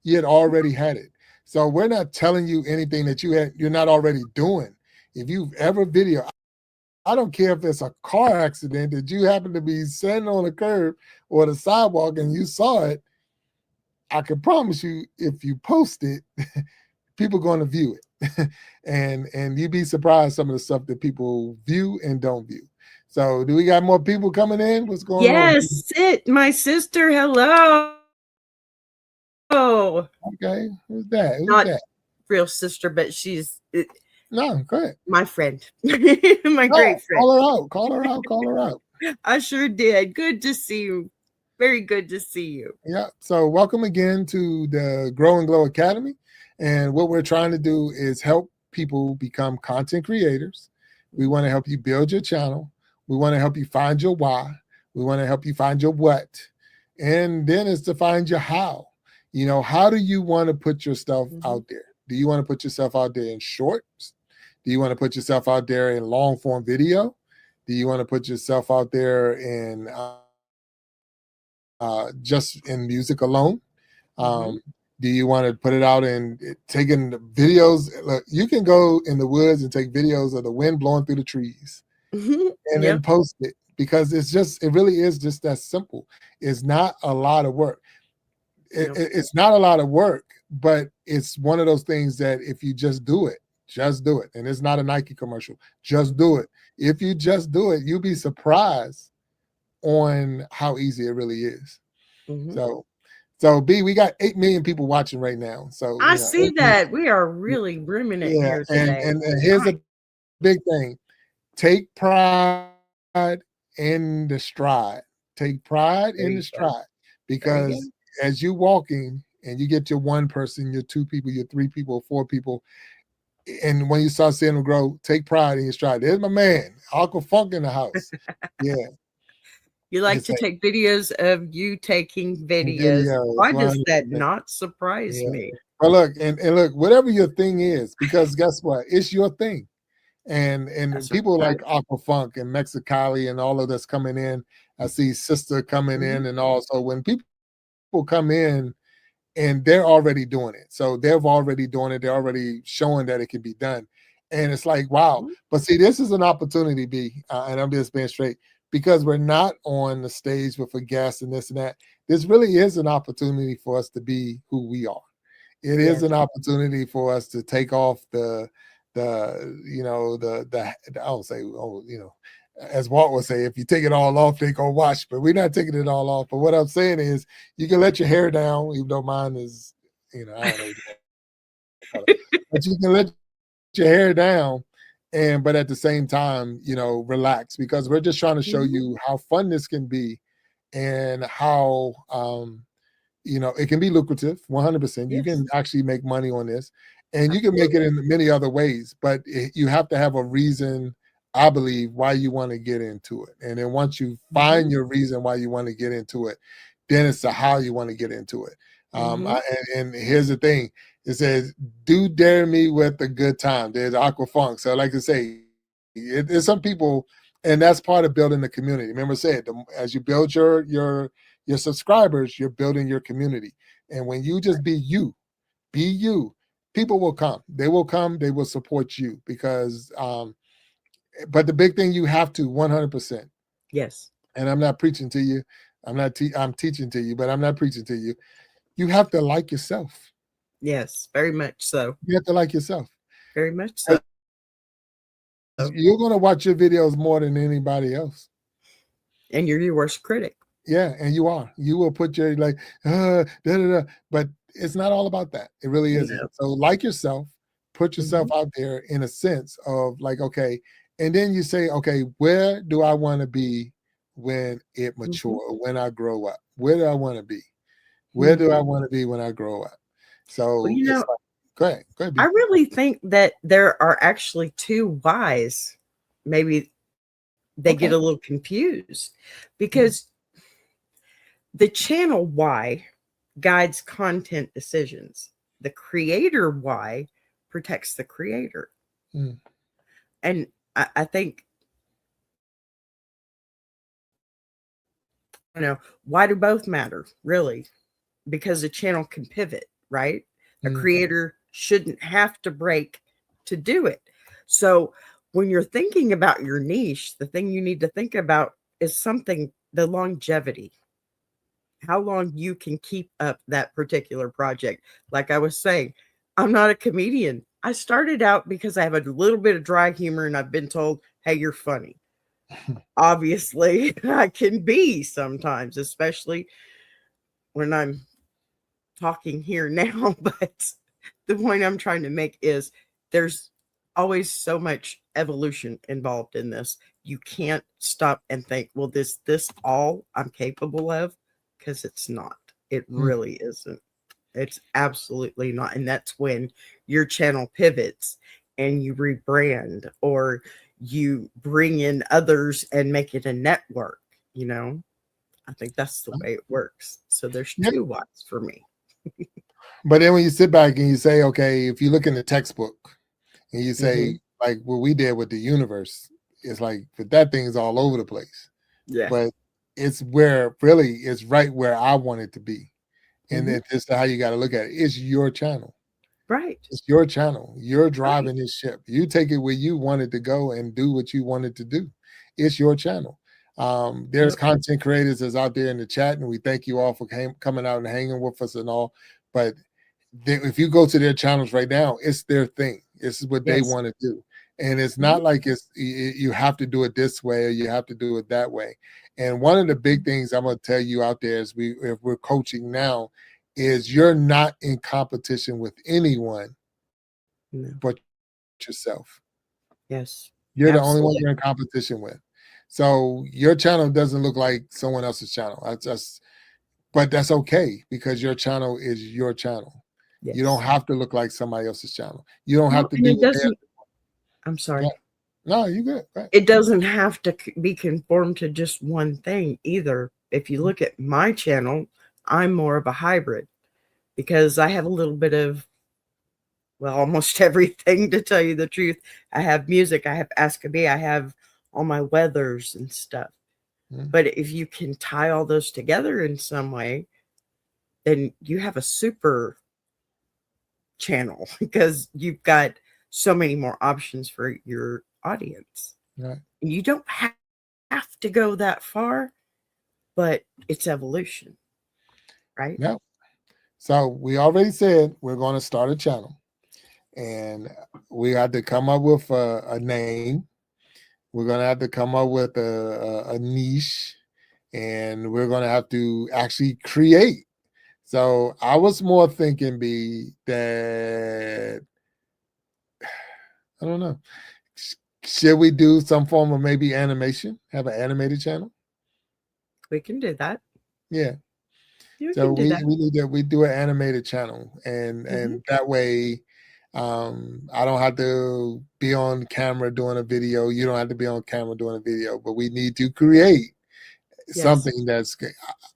[SPEAKER 3] You had already had it. So we're not telling you anything that you're not already doing. If you've ever video, I don't care if it's a car accident that you happen to be standing on the curb or the sidewalk and you saw it, I can promise you, if you post it, people are going to view it. and you'd be surprised some of the stuff that people view and don't view. So do we got more people coming in? What's going on?
[SPEAKER 2] Yes, my sister. Hello. Oh,
[SPEAKER 3] Okay. Who's that? Who's
[SPEAKER 2] not
[SPEAKER 3] that?
[SPEAKER 2] real sister, but she's
[SPEAKER 3] No, go ahead.
[SPEAKER 2] my friend, my great friend.
[SPEAKER 3] Call her out. Call her out. Call her out.
[SPEAKER 2] I sure did. Good to see you. Very good to see you.
[SPEAKER 3] Yeah. So welcome again to the Grow and Glow Academy. And what we're trying to do is help people become content creators, We want to help you build your channel. We want to help you find your why. We want to help you find your what. And then it's to find your how. You know, how do you want to put yourself out there? Do you want to put yourself out there in shorts? Do you want to put yourself out there in long form video? Do you want to put yourself out there in just in music alone? Do you want to put it out in taking the videos? Look, you can go in the woods and take videos of the wind blowing through the trees and then post it, because it really is just that simple. It's not a lot of work. It's not a lot of work, but it's one of those things that if you just do it. And it's not a Nike commercial. Just do it. If you just do it, you'll be surprised on how easy it really is. So B, we got 8 million people watching right now. So
[SPEAKER 2] I see that we are really rimming it here today.
[SPEAKER 3] And here's a big thing: take pride in the stride. Take pride in the stride, because as you walking and you get your 1 person, your 2 people, your 3 people, 4 people, and when you start seeing them grow, take pride in your stride. There's my man, Aqua Funk in the house. Yeah.
[SPEAKER 2] You like to take videos of you taking videos. Why does that not surprise me?
[SPEAKER 3] Well, look, and look, whatever your thing is, because guess what? It's your thing. And people like Aqua Funk and Mexicali and all of this coming in. I see Sister coming in, and also when people come in and they're already doing it. So they're already doing it. They're already showing that it can be done. And it's like, wow. But see, this is an opportunity, B, and I'm just being straight, because we're not on the stage with a guest and this and that. This really is an opportunity for us to be who we are. It is an opportunity for us to take off the I don't say, as Walt would say, if you take it all off, they go wash. But we're not taking it all off. But what I'm saying is, you can let your hair down, even though mine is, I don't know, but you can let your hair down. But at the same time, relax, because we're just trying to show you how fun this can be and how, it can be lucrative, 100%. You can actually make money on this, and you can make it in many other ways, but you have to have a reason, I believe, why you want to get into it. And then once you find your reason why you want to get into it, then it's the how you want to get into it. And here's the thing. It says, do dare me with a good time. There's Aqua Funk. So like I say, there's some people, and that's part of building the community. Remember I said, as you build your subscribers, you're building your community. And when you just be you, people will come. They will come, they will support you, because but the big thing, you have to 100%.
[SPEAKER 2] Yes.
[SPEAKER 3] And I'm not preaching to you. I'm teaching to you, but I'm not preaching to you. You have to like yourself.
[SPEAKER 2] Yes, very much so.
[SPEAKER 3] You have to like yourself.
[SPEAKER 2] Very much so.
[SPEAKER 3] You're going to watch your videos more than anybody else.
[SPEAKER 2] And you're your worst critic.
[SPEAKER 3] Yeah, and you are. You will put your but it's not all about that. It really isn't. Yeah. So like yourself, put yourself out there in a sense of like, okay, and then you say, okay, where do I want to be when it mature, when I grow up? Where do I want to be? Where do I want to be when I grow up? So go ahead.
[SPEAKER 2] I really think that there are actually 2 whys. Maybe they get a little confused, because the channel why guides content decisions. The creator why protects the creator. And I think, why do both matter, really? Because a channel can pivot, right? A creator shouldn't have to break to do it. So when you're thinking about your niche, the thing you need to think about is the longevity. How long you can keep up that particular project. Like I was saying, I'm not a comedian. I started out because I have a little bit of dry humor, and I've been told, hey, you're funny. Obviously, I can be sometimes, especially when I'm talking here now. But the point I'm trying to make is there's always so much evolution involved in this. You can't stop and think, well, this all I'm capable of, because it's not. It really isn't. It's absolutely not. And that's when your channel pivots and you rebrand, or you bring in others and make it a network, you know. I think that's the way it works. So there's
[SPEAKER 3] Yeah.
[SPEAKER 2] two whys for me.
[SPEAKER 3] But then when you sit back and you say, okay, if you look in the textbook and you say,
[SPEAKER 2] Mm-hmm.
[SPEAKER 3] like what we did with the universe, it's like, but that thing is all over the place.
[SPEAKER 2] Yeah.
[SPEAKER 3] But it's where really it's right where I want it to be. And
[SPEAKER 2] Mm-hmm.
[SPEAKER 3] that's how you got to look at it. It's your channel.
[SPEAKER 2] Right.
[SPEAKER 3] It's your channel. You're driving this ship. You take it where you want it to go and do what you want it to do. It's your channel. There's content creators that's out there in the chat, and we thank you all for coming out and hanging with us and all. But if you go to their channels right now, it's their thing. It's what they want to do. And it's not like you have to do it this way or you have to do it that way. And one of the big things I'm going to tell you out there is if we're coaching now is you're not in competition with anyone but yourself.
[SPEAKER 2] Yes.
[SPEAKER 3] You're the only one you're in competition with. So your channel doesn't look like someone else's channel. But that's okay because your channel is your channel. Yes. You don't have to look like somebody else's channel. You don't have to be.
[SPEAKER 2] I'm sorry.
[SPEAKER 3] Yeah. No, you good. Right.
[SPEAKER 2] It doesn't have to be conformed to just one thing either. If you look at my channel, I'm more of a hybrid because I have a little bit of, well, almost everything, to tell you the truth. I have music, I have Ask Me, I have all my weathers and stuff. But if you can tie all those together in some way, then you have a super channel because you've got so many more options for your audience.
[SPEAKER 3] Right.
[SPEAKER 2] You don't have to go that far, but it's evolution, right?
[SPEAKER 3] Yeah. So we already said we're going to start a channel, and we had to come up with a name. We're going to have to come up with a niche, and we're going to have to actually create. So I was more thinking, that I don't know. Should we do some form of maybe animation? Have an animated channel?
[SPEAKER 2] We can do that.
[SPEAKER 3] Yeah. So we need to do an animated channel, and that way, I don't have to be on camera doing a video. You don't have to be on camera doing a video, but we need to create something that's,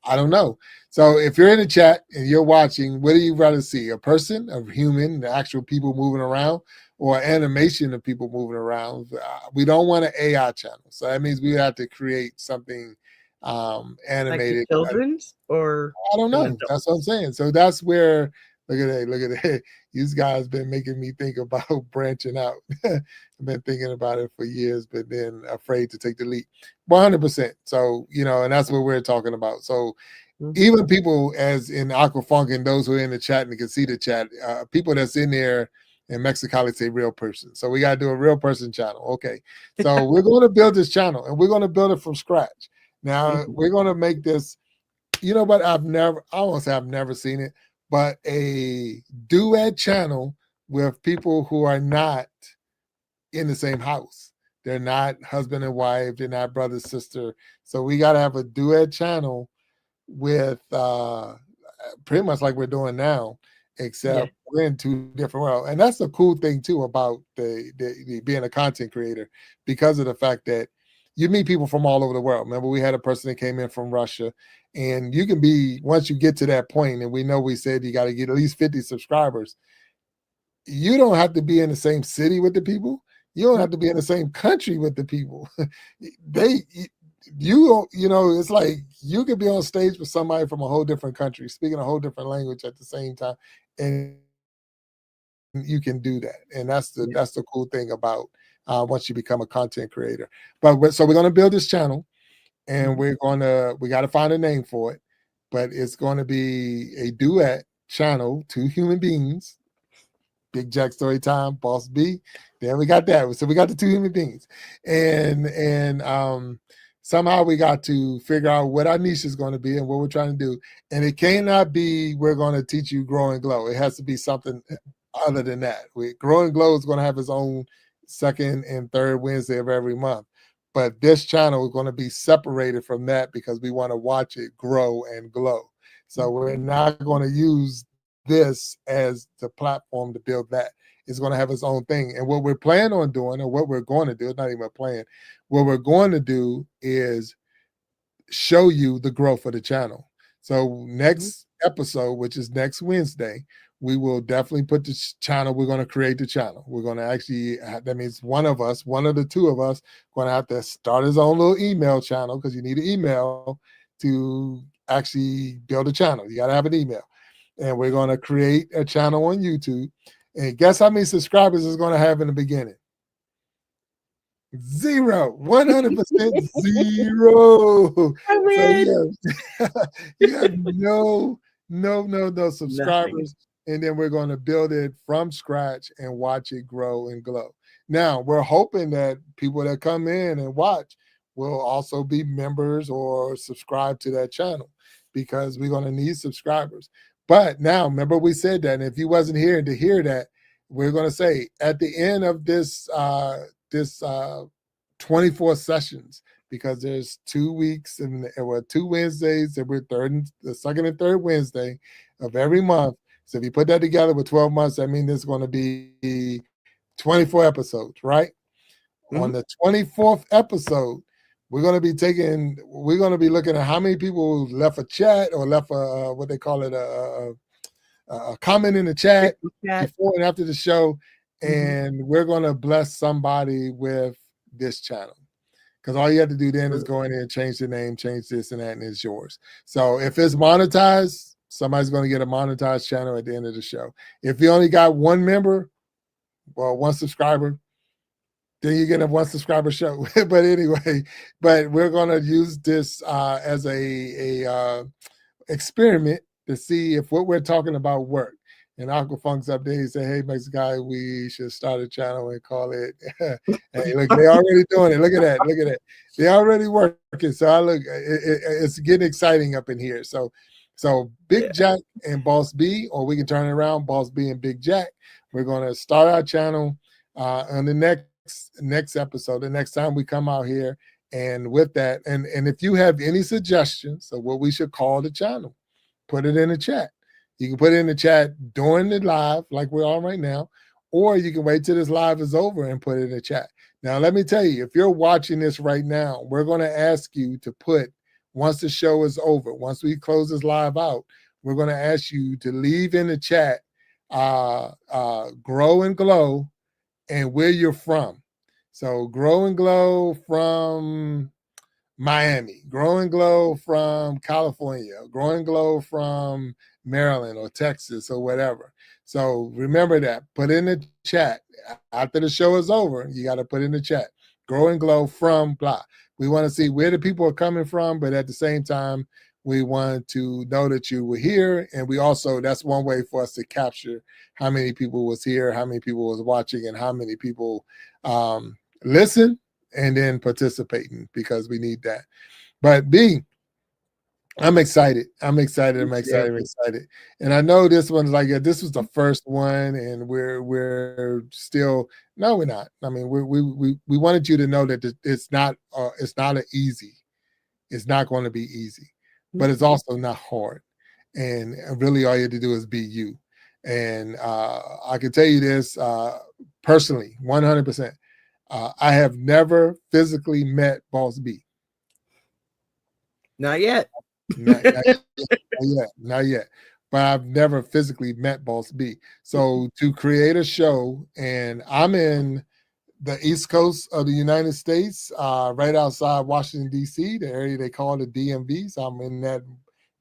[SPEAKER 3] I don't know. So if you're in the chat and you're watching, what do you rather see? A person, a human, the actual people moving around, or animation of people moving around? We don't want an AI channel. So that means we have to create something animated.
[SPEAKER 2] Like children's or
[SPEAKER 3] I don't know. That's what I'm saying. So that's where, look at that. These guys been making me think about branching out. I've been thinking about it for years, but then afraid to take the leap. 100%. So, and that's what we're talking about. So even people as in Aquafunk and those who are in the chat and can see the chat, people that's in there in Mexicali say real person. So we got to do a real person channel. Okay. So we're going to build this channel, and we're going to build it from scratch. Now we're going to make this, but I've never seen it, but a duet channel with people who are not in the same house. They're not husband and wife. They're not brother, sister. So we got to have a duet channel with pretty much like we're doing now, except we're in two different worlds. And that's the cool thing too about the being a content creator, because of the fact that you meet people from all over the world. Remember, we had a person that came in from Russia, and you can be, once you get to that point, and we said you got to get at least 50 subscribers, you don't have to be in the same city with the people. You don't have to be in the same country with the people. It's like you could be on stage with somebody from a whole different country, speaking a whole different language at the same time, and you can do that. And that's the cool thing about once you become a content creator. So we're going to build this channel, and we got to find a name for it, but it's going to be a duet channel, two human beings, Big Jack Storytime, Boss B. Then we got that. So we got the two human beings, and somehow we got to figure out what our niche is going to be and what we're trying to do. And it cannot be, we're going to teach you Grow and Glow. It has to be something other than that. Grow and Glow is going to have its own second and third Wednesday of every month. But this channel is going to be separated from that because we want to watch it grow and glow. So we're not going to use this as the platform to build that. It's going to have its own thing. And what we're planning on doing, or what we're going to do, it's not even a plan. What we're going to do is show you the growth of the channel. So next episode, which is next Wednesday, we will definitely put the channel. We're going to create the channel. We're going to actually, that means one of the two of us, going to have to start his own little email channel, because you need an email to actually build a channel. You got to have an email. And we're going to create a channel on YouTube. And guess how many subscribers it's going to have in the beginning? 0, 100% 0.
[SPEAKER 2] I win.
[SPEAKER 3] So you have no subscribers. And then we're going to build it from scratch and watch it grow and glow. Now, we're hoping that people that come in and watch will also be members or subscribe to that channel, because we're going to need subscribers. But now, remember we said that, and if you wasn't here to hear that, we're going to say at the end of this 24 sessions, because there's 2 weeks and 2 Wednesdays, and we're the second and third Wednesday of every month. So if you put that together with 12 months, that means there's going to be 24 episodes, right? On the 24th episode, we're going to be looking at how many people left a chat or left a what they call it, a comment in the chat before and after the show. And we're going to bless somebody with this channel, because all you have to do then is go in there and change the name, change this and that, and it's yours. So if it's monetized, somebody's going to get a monetized channel at the end of the show. If you only got one member, well, one subscriber, then you get a 1 subscriber show. But anyway, we're going to use this as a experiment to see if what we're talking about work. And Uncle Funk's up there. He said, "Hey, Mexican, we should start a channel and call it." Hey, look, they already doing it. Look at that. Look at that. They already working. So it's getting exciting up in here. So Big Jack and Boss B, or we can turn it around, Boss B and Big Jack. We're going to start our channel on the next episode, the next time we come out here. And with that, and if you have any suggestions of what we should call the channel, put it in the chat. You can put it in the chat during the live, like we're on right now, or you can wait till this live is over and put it in the chat. Now, let me tell you, if you're watching this right now, we're going to ask you to put, once the show is over, once we close this live out, we're going to ask you to leave in the chat, Grow and Glow, and where you're from. So Grow and Glow from Miami, Grow and Glow from California, Grow and Glow from Maryland or Texas or whatever. So remember that. Put in the chat. After the show is over, you got to put in the chat, Grow and Glow from blah. We want to see where the people are coming from, but at the same time, we want to know that you were here. And we also, that's one way for us to capture how many people was here, how many people was watching, and how many people listen and then participating, because we need that. But B, I'm excited. I'm excited. And I know this one's like, this was the first one, and we're still, no, we're not. I mean, we wanted you to know that it's not an easy. It's not going to be easy, but it's also not hard. And really all you have to do is be you. And I can tell you this personally, 100%. I have never physically met Boss B.
[SPEAKER 2] Not yet.
[SPEAKER 3] Not yet. But I've never physically met Boss B. So to create a show, and I'm in the East Coast of the United States, right outside Washington, D.C., the area they call the DMV. So I'm in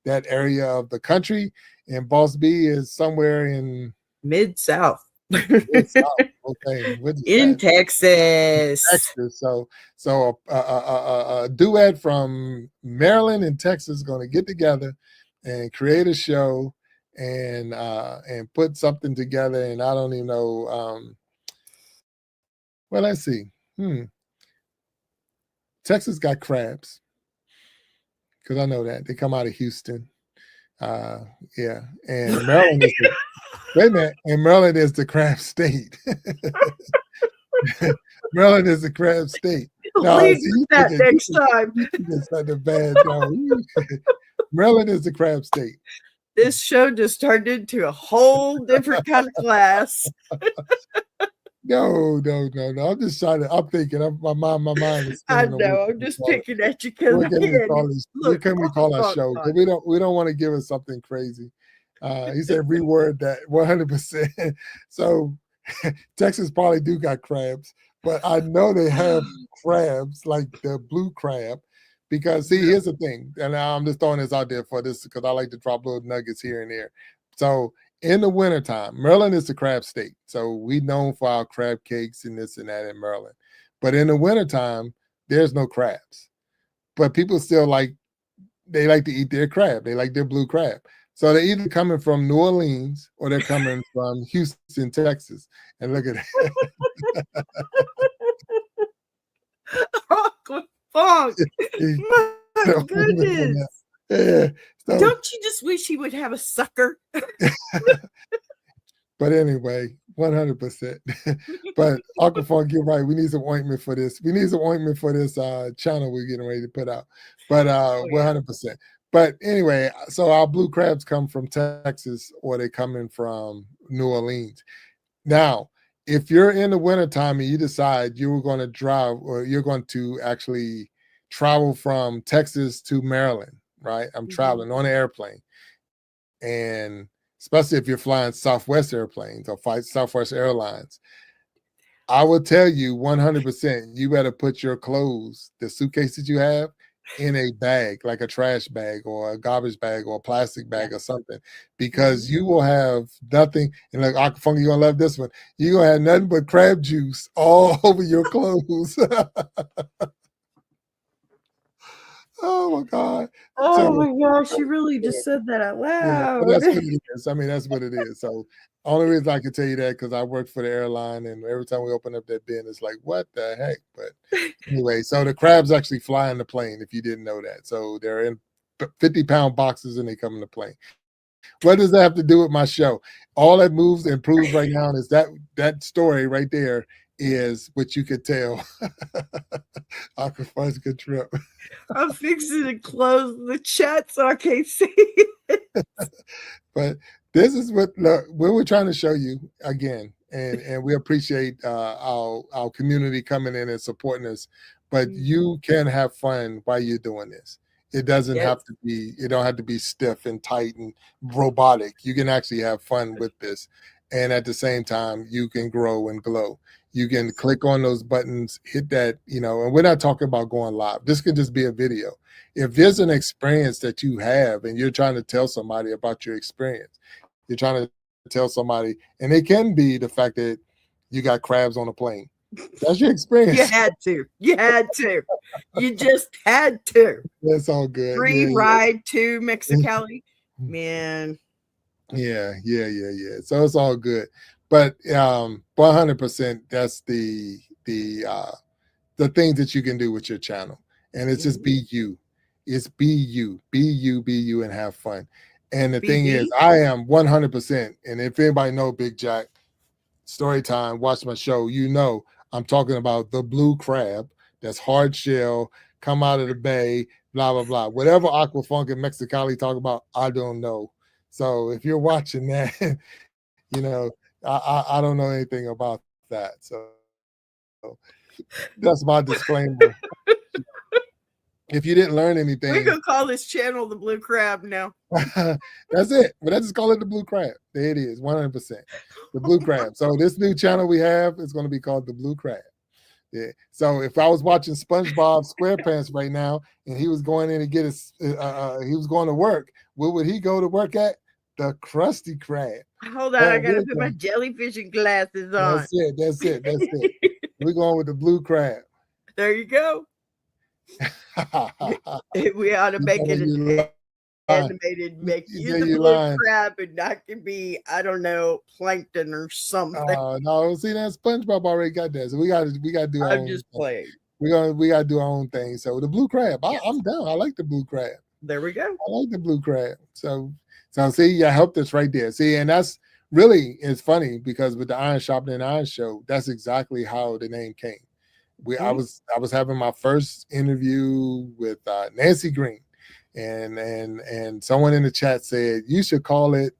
[SPEAKER 3] that area of the country, and Boss B is somewhere in
[SPEAKER 2] Mid-South.
[SPEAKER 3] Okay,
[SPEAKER 2] in Texas.
[SPEAKER 3] So a duet from Maryland and Texas is going to get together and create a show and put something together. And I don't even know. Well, let's see. Texas got crabs, because I know that they come out of Houston. Yeah, and Maryland is wait a minute, and Maryland is the crab state. Maryland is the crab state. No,
[SPEAKER 2] that next time.
[SPEAKER 3] It's not the bad. No. Maryland is the crab state,
[SPEAKER 2] This show just turned into a whole different kind of class.
[SPEAKER 3] No. I'm just trying to. I'm thinking. My mind is
[SPEAKER 2] I
[SPEAKER 3] spinning on
[SPEAKER 2] know. I'm just picking at you because
[SPEAKER 3] what can we call this? What
[SPEAKER 2] look,
[SPEAKER 3] can we call our
[SPEAKER 2] fuck,
[SPEAKER 3] show?
[SPEAKER 2] fuck.
[SPEAKER 3] But we don't want to give us something crazy. He said reword that 100%. So Texas probably do got crabs, but I know they have crabs like the blue crab. Because see, here's the thing, and I'm just throwing this out there for this because I like to drop little nuggets here and there. So in the wintertime, Maryland is the crab state. So we known for our crab cakes and this and that in Maryland. But in the wintertime, there's no crabs. But people still they like to eat their crab. They like their blue crab. So they're either coming from New Orleans or they're coming from Houston, Texas. And look at that.
[SPEAKER 2] Fuck. My goodness.
[SPEAKER 3] Yeah. So,
[SPEAKER 2] don't you just wish he would have a sucker?
[SPEAKER 3] But anyway, 100%. But Uncle Funk, you're right. We need some ointment for this. We need some ointment for this channel we're getting ready to put out. But 100%. But anyway, so our blue crabs come from Texas or they coming from New Orleans. Now, if you're in the wintertime and you decide you were going to drive or you're going to actually travel from Texas to Maryland, right? I'm traveling on an airplane. And especially if you're flying Southwest airplanes or Southwest Airlines, I will tell you 100%, you better put your clothes, the suitcase that you have, in a bag, like a trash bag or a garbage bag or a plastic bag or something, because you will have nothing. And like Uncle Funky, you're gonna love this one. You're gonna have nothing but crab juice all over your clothes. Oh my God.
[SPEAKER 2] Oh my gosh, you really just said that out loud.
[SPEAKER 3] Yeah, that's what it is. I mean, that's what it is. So only reason I can tell you that because I work for the airline, and every time we open up that bin, it's like, what the heck? But anyway, so the crabs actually fly in the plane, if you didn't know that. So they're in 50-pound boxes and they come in the plane. What does that have to do with my show? All that moves and proves right now is that story right there is what you could tell. Aquafun's good trip.
[SPEAKER 2] I'm fixing to close the chat so I can't see it.
[SPEAKER 3] But this is what we're trying to show you again, and we appreciate our community coming in and supporting us. But you can have fun while you're doing this. It doesn't have to be. It don't have to be stiff and tight and robotic. You can actually have fun with this, and at the same time, you can grow and glow. You can click on those buttons, hit that, and we're not talking about going live. This could just be a video. If there's an experience that you have and you're trying to tell somebody about your experience, you're trying to tell somebody, and it can be the fact that you got crabs on a plane. That's your experience.
[SPEAKER 2] You had to. You just had to.
[SPEAKER 3] That's all good.
[SPEAKER 2] Free ride to Mexicali. Man.
[SPEAKER 3] Yeah. So it's all good. But 100%, that's the things that you can do with your channel. And it's just be you. It's be you, and have fun. And the thing is, I am 100%. And if anybody know Big Jack, story time, watch my show, I'm talking about the blue crab that's hard shell, come out of the bay, blah, blah, blah. Whatever Aquafunk and Mexicali talk about, I don't know. So if you're watching that, I don't know anything about that. So that's my disclaimer. If you didn't learn anything,
[SPEAKER 2] we're gonna call this channel the Blue Crab now.
[SPEAKER 3] That's it. But let's just call it the Blue Crab. There it is, 100%. The Blue Crab. So this new channel we have is going to be called the Blue Crab. Yeah. So if I was watching SpongeBob SquarePants right now, and he was going in to get his, he was going to work. Where would he go to work at? The Krusty Krab.
[SPEAKER 2] Hold on, I gotta put my jellyfishing glasses on.
[SPEAKER 3] That's it. We're going with the Blue Crab.
[SPEAKER 2] There you go. We ought to make it an animated, make you the blue crab, and that can be, I don't know, plankton or something.
[SPEAKER 3] No, see that SpongeBob already got that, so we got to do.
[SPEAKER 2] I'm just playing.
[SPEAKER 3] We got to do our own thing. So the blue crab, I'm down. I like the blue crab.
[SPEAKER 2] There we go.
[SPEAKER 3] I like the blue crab. So see, I helped us right there. See, and that's really, it's funny because with the Iron Sharpening Iron show, that's exactly how the name came. I was having my first interview with Nancy Green, and someone in the chat said you should call it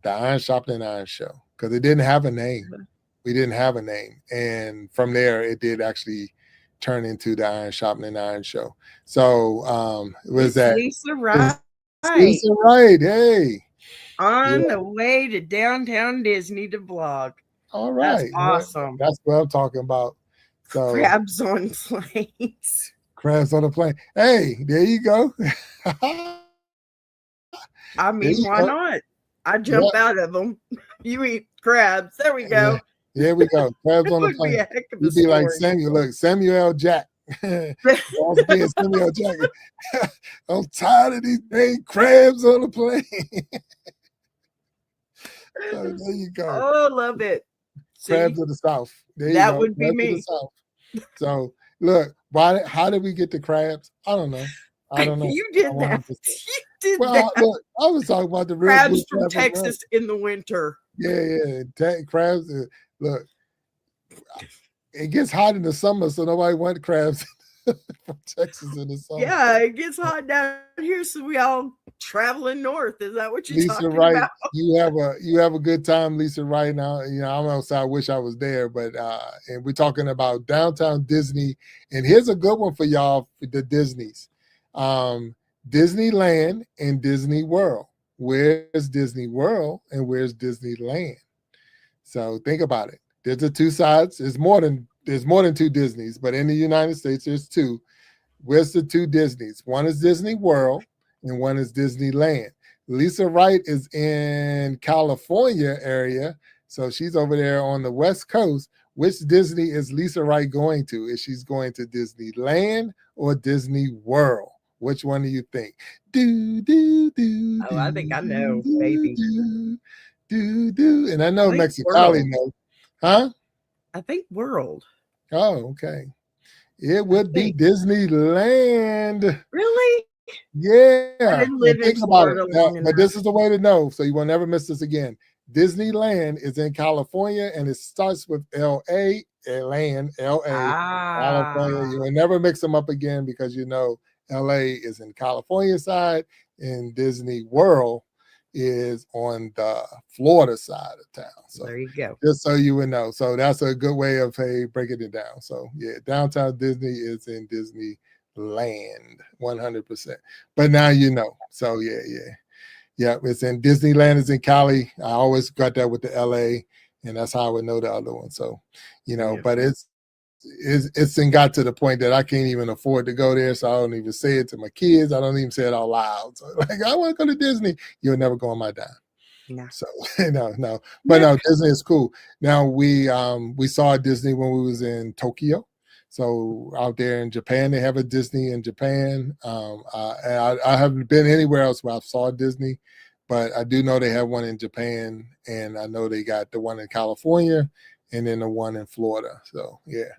[SPEAKER 3] the Iron Sharpening Iron Show because it didn't have a name. We didn't have a name, and from there it did actually turn into the Iron Sharpening Iron Show. So it was that
[SPEAKER 2] Lisa Wright.
[SPEAKER 3] Lisa Wright, hey,
[SPEAKER 2] on the way to downtown Disney to vlog.
[SPEAKER 3] All right,
[SPEAKER 2] that's awesome.
[SPEAKER 3] That's what I'm talking about. So
[SPEAKER 2] crabs on planes.
[SPEAKER 3] Crabs on a plane. Hey, there you go.
[SPEAKER 2] I mean, why not? I jump out of them. You eat crabs. There we go.
[SPEAKER 3] Yeah, there we go. Crabs on a plane. You'd be like Samuel. Look, Samuel L. Jack. Samuel L. Jack. I'm tired of these dang crabs on the plane. So there you go.
[SPEAKER 2] Oh, love it.
[SPEAKER 3] Crabs of the South. There
[SPEAKER 2] that
[SPEAKER 3] you go.
[SPEAKER 2] Would be
[SPEAKER 3] crabs
[SPEAKER 2] me.
[SPEAKER 3] So look, how did we get the crabs? I don't know.
[SPEAKER 2] You did that. You did
[SPEAKER 3] that. Look, I was talking about the
[SPEAKER 2] crabs from Texas in the winter.
[SPEAKER 3] Yeah. Crabs. Look, it gets hot in the summer, so nobody wants crabs from Texas in the summer.
[SPEAKER 2] Yeah, it gets hot down here, so we all traveling north. Is that what you're
[SPEAKER 3] Lisa
[SPEAKER 2] talking
[SPEAKER 3] Wright,
[SPEAKER 2] about?
[SPEAKER 3] You have a good time, Lisa Wright. Now, I'm outside. I wish I was there, but and we're talking about downtown Disney. And here's a good one for y'all, for the Disneys. Disneyland and Disney World. Where's Disney World and where's Disneyland? So think about it. There's the two sides. There's more than two Disneys, but in the United States, there's two. Where's the two Disneys? One is Disney World and one is Disneyland. Lisa Wright is in California area, so she's over there on the West Coast. Which Disney is Lisa Wright going to? Is she going to Disneyland or Disney World? Which one do you think?
[SPEAKER 2] I think I know, baby.
[SPEAKER 3] And I know Mexicali knows. Huh?
[SPEAKER 2] I think World.
[SPEAKER 3] Oh, okay. It would be Disneyland.
[SPEAKER 2] Really?
[SPEAKER 3] Yeah.
[SPEAKER 2] I didn't live in Florida.
[SPEAKER 3] But this is the way to know, so you will never miss this again. Disneyland is in California, and it starts with L.A. California. You will never mix them up again because L.A. is in California side, and Disney World is on the Florida side of town. So
[SPEAKER 2] there you go.
[SPEAKER 3] Just so you would know. So that's a good way of breaking it down. So yeah, downtown Disney is in Disneyland, 100%. But now you know. So yeah. It's in Disneyland. Is in Cali. I always got that with the LA, and that's how I would know the other one. So but it's got to the point that I can't even afford to go there, so I don't even say it to my kids. I don't even say it out loud. So like, I want to go to Disney. You'll never go on my dime.
[SPEAKER 2] No.
[SPEAKER 3] So no. But no, Disney is cool. Now we saw Disney when we was in Tokyo. So out there in Japan, they have a Disney in Japan. I haven't been anywhere else where I saw Disney, but I do know they have one in Japan, and I know they got the one in California and then the one in Florida. So yeah,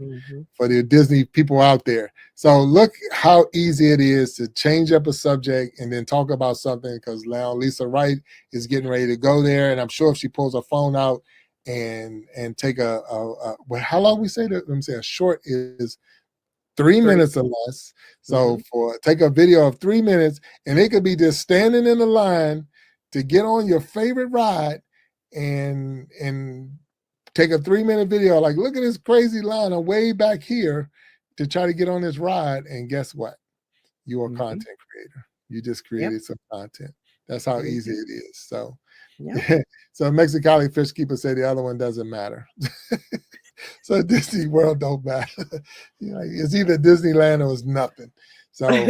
[SPEAKER 3] for the Disney people out there. So look how easy it is to change up a subject and then talk about something, because now Lisa Wright is getting ready to go there, and I'm sure if she pulls her phone out and take well, how long we say that? Let me say a short is 3 minutes or less. So take a video of 3 minutes, and it could be just standing in the line to get on your favorite ride and take a 3-minute video. Like, look at this crazy line. I'm way back here to try to get on this ride. And guess what? You're a content creator. You just created some content. That's how easy it is. So, so Mexicali Fish Keeper say the other one doesn't matter. So Disney World don't matter. It's either Disneyland or it's nothing. So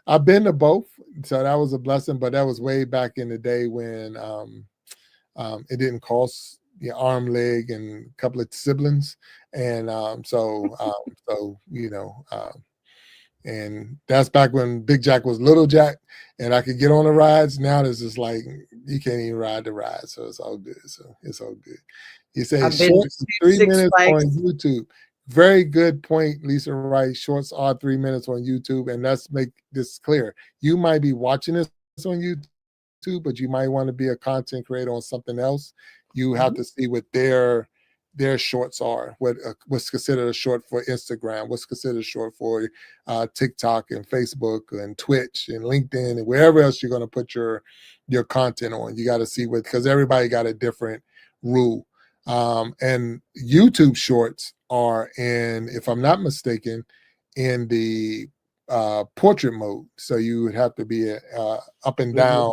[SPEAKER 3] I've been to both. So that was a blessing, but that was way back in the day when it didn't cost arm, leg, and a couple of siblings. And and that's back when Big Jack was Little Jack, and I could get on the rides. Now it's just like you can't even ride the ride, so it's all good. So it's all good. You say shorts 3 minutes on YouTube. Very good point, Lisa Wright. Shorts are 3 minutes on YouTube, and let's make this clear. You might be watching this on YouTube, but you might want to be a content creator on something else. You have to see what their their shorts are, what's considered a short for Instagram, what's considered short for TikTok and Facebook and Twitch and LinkedIn and wherever else you're going to put your content on. You got to see what, because everybody got a different rule. And YouTube shorts are in, if I'm not mistaken, in the portrait mode. So you would have to be up and down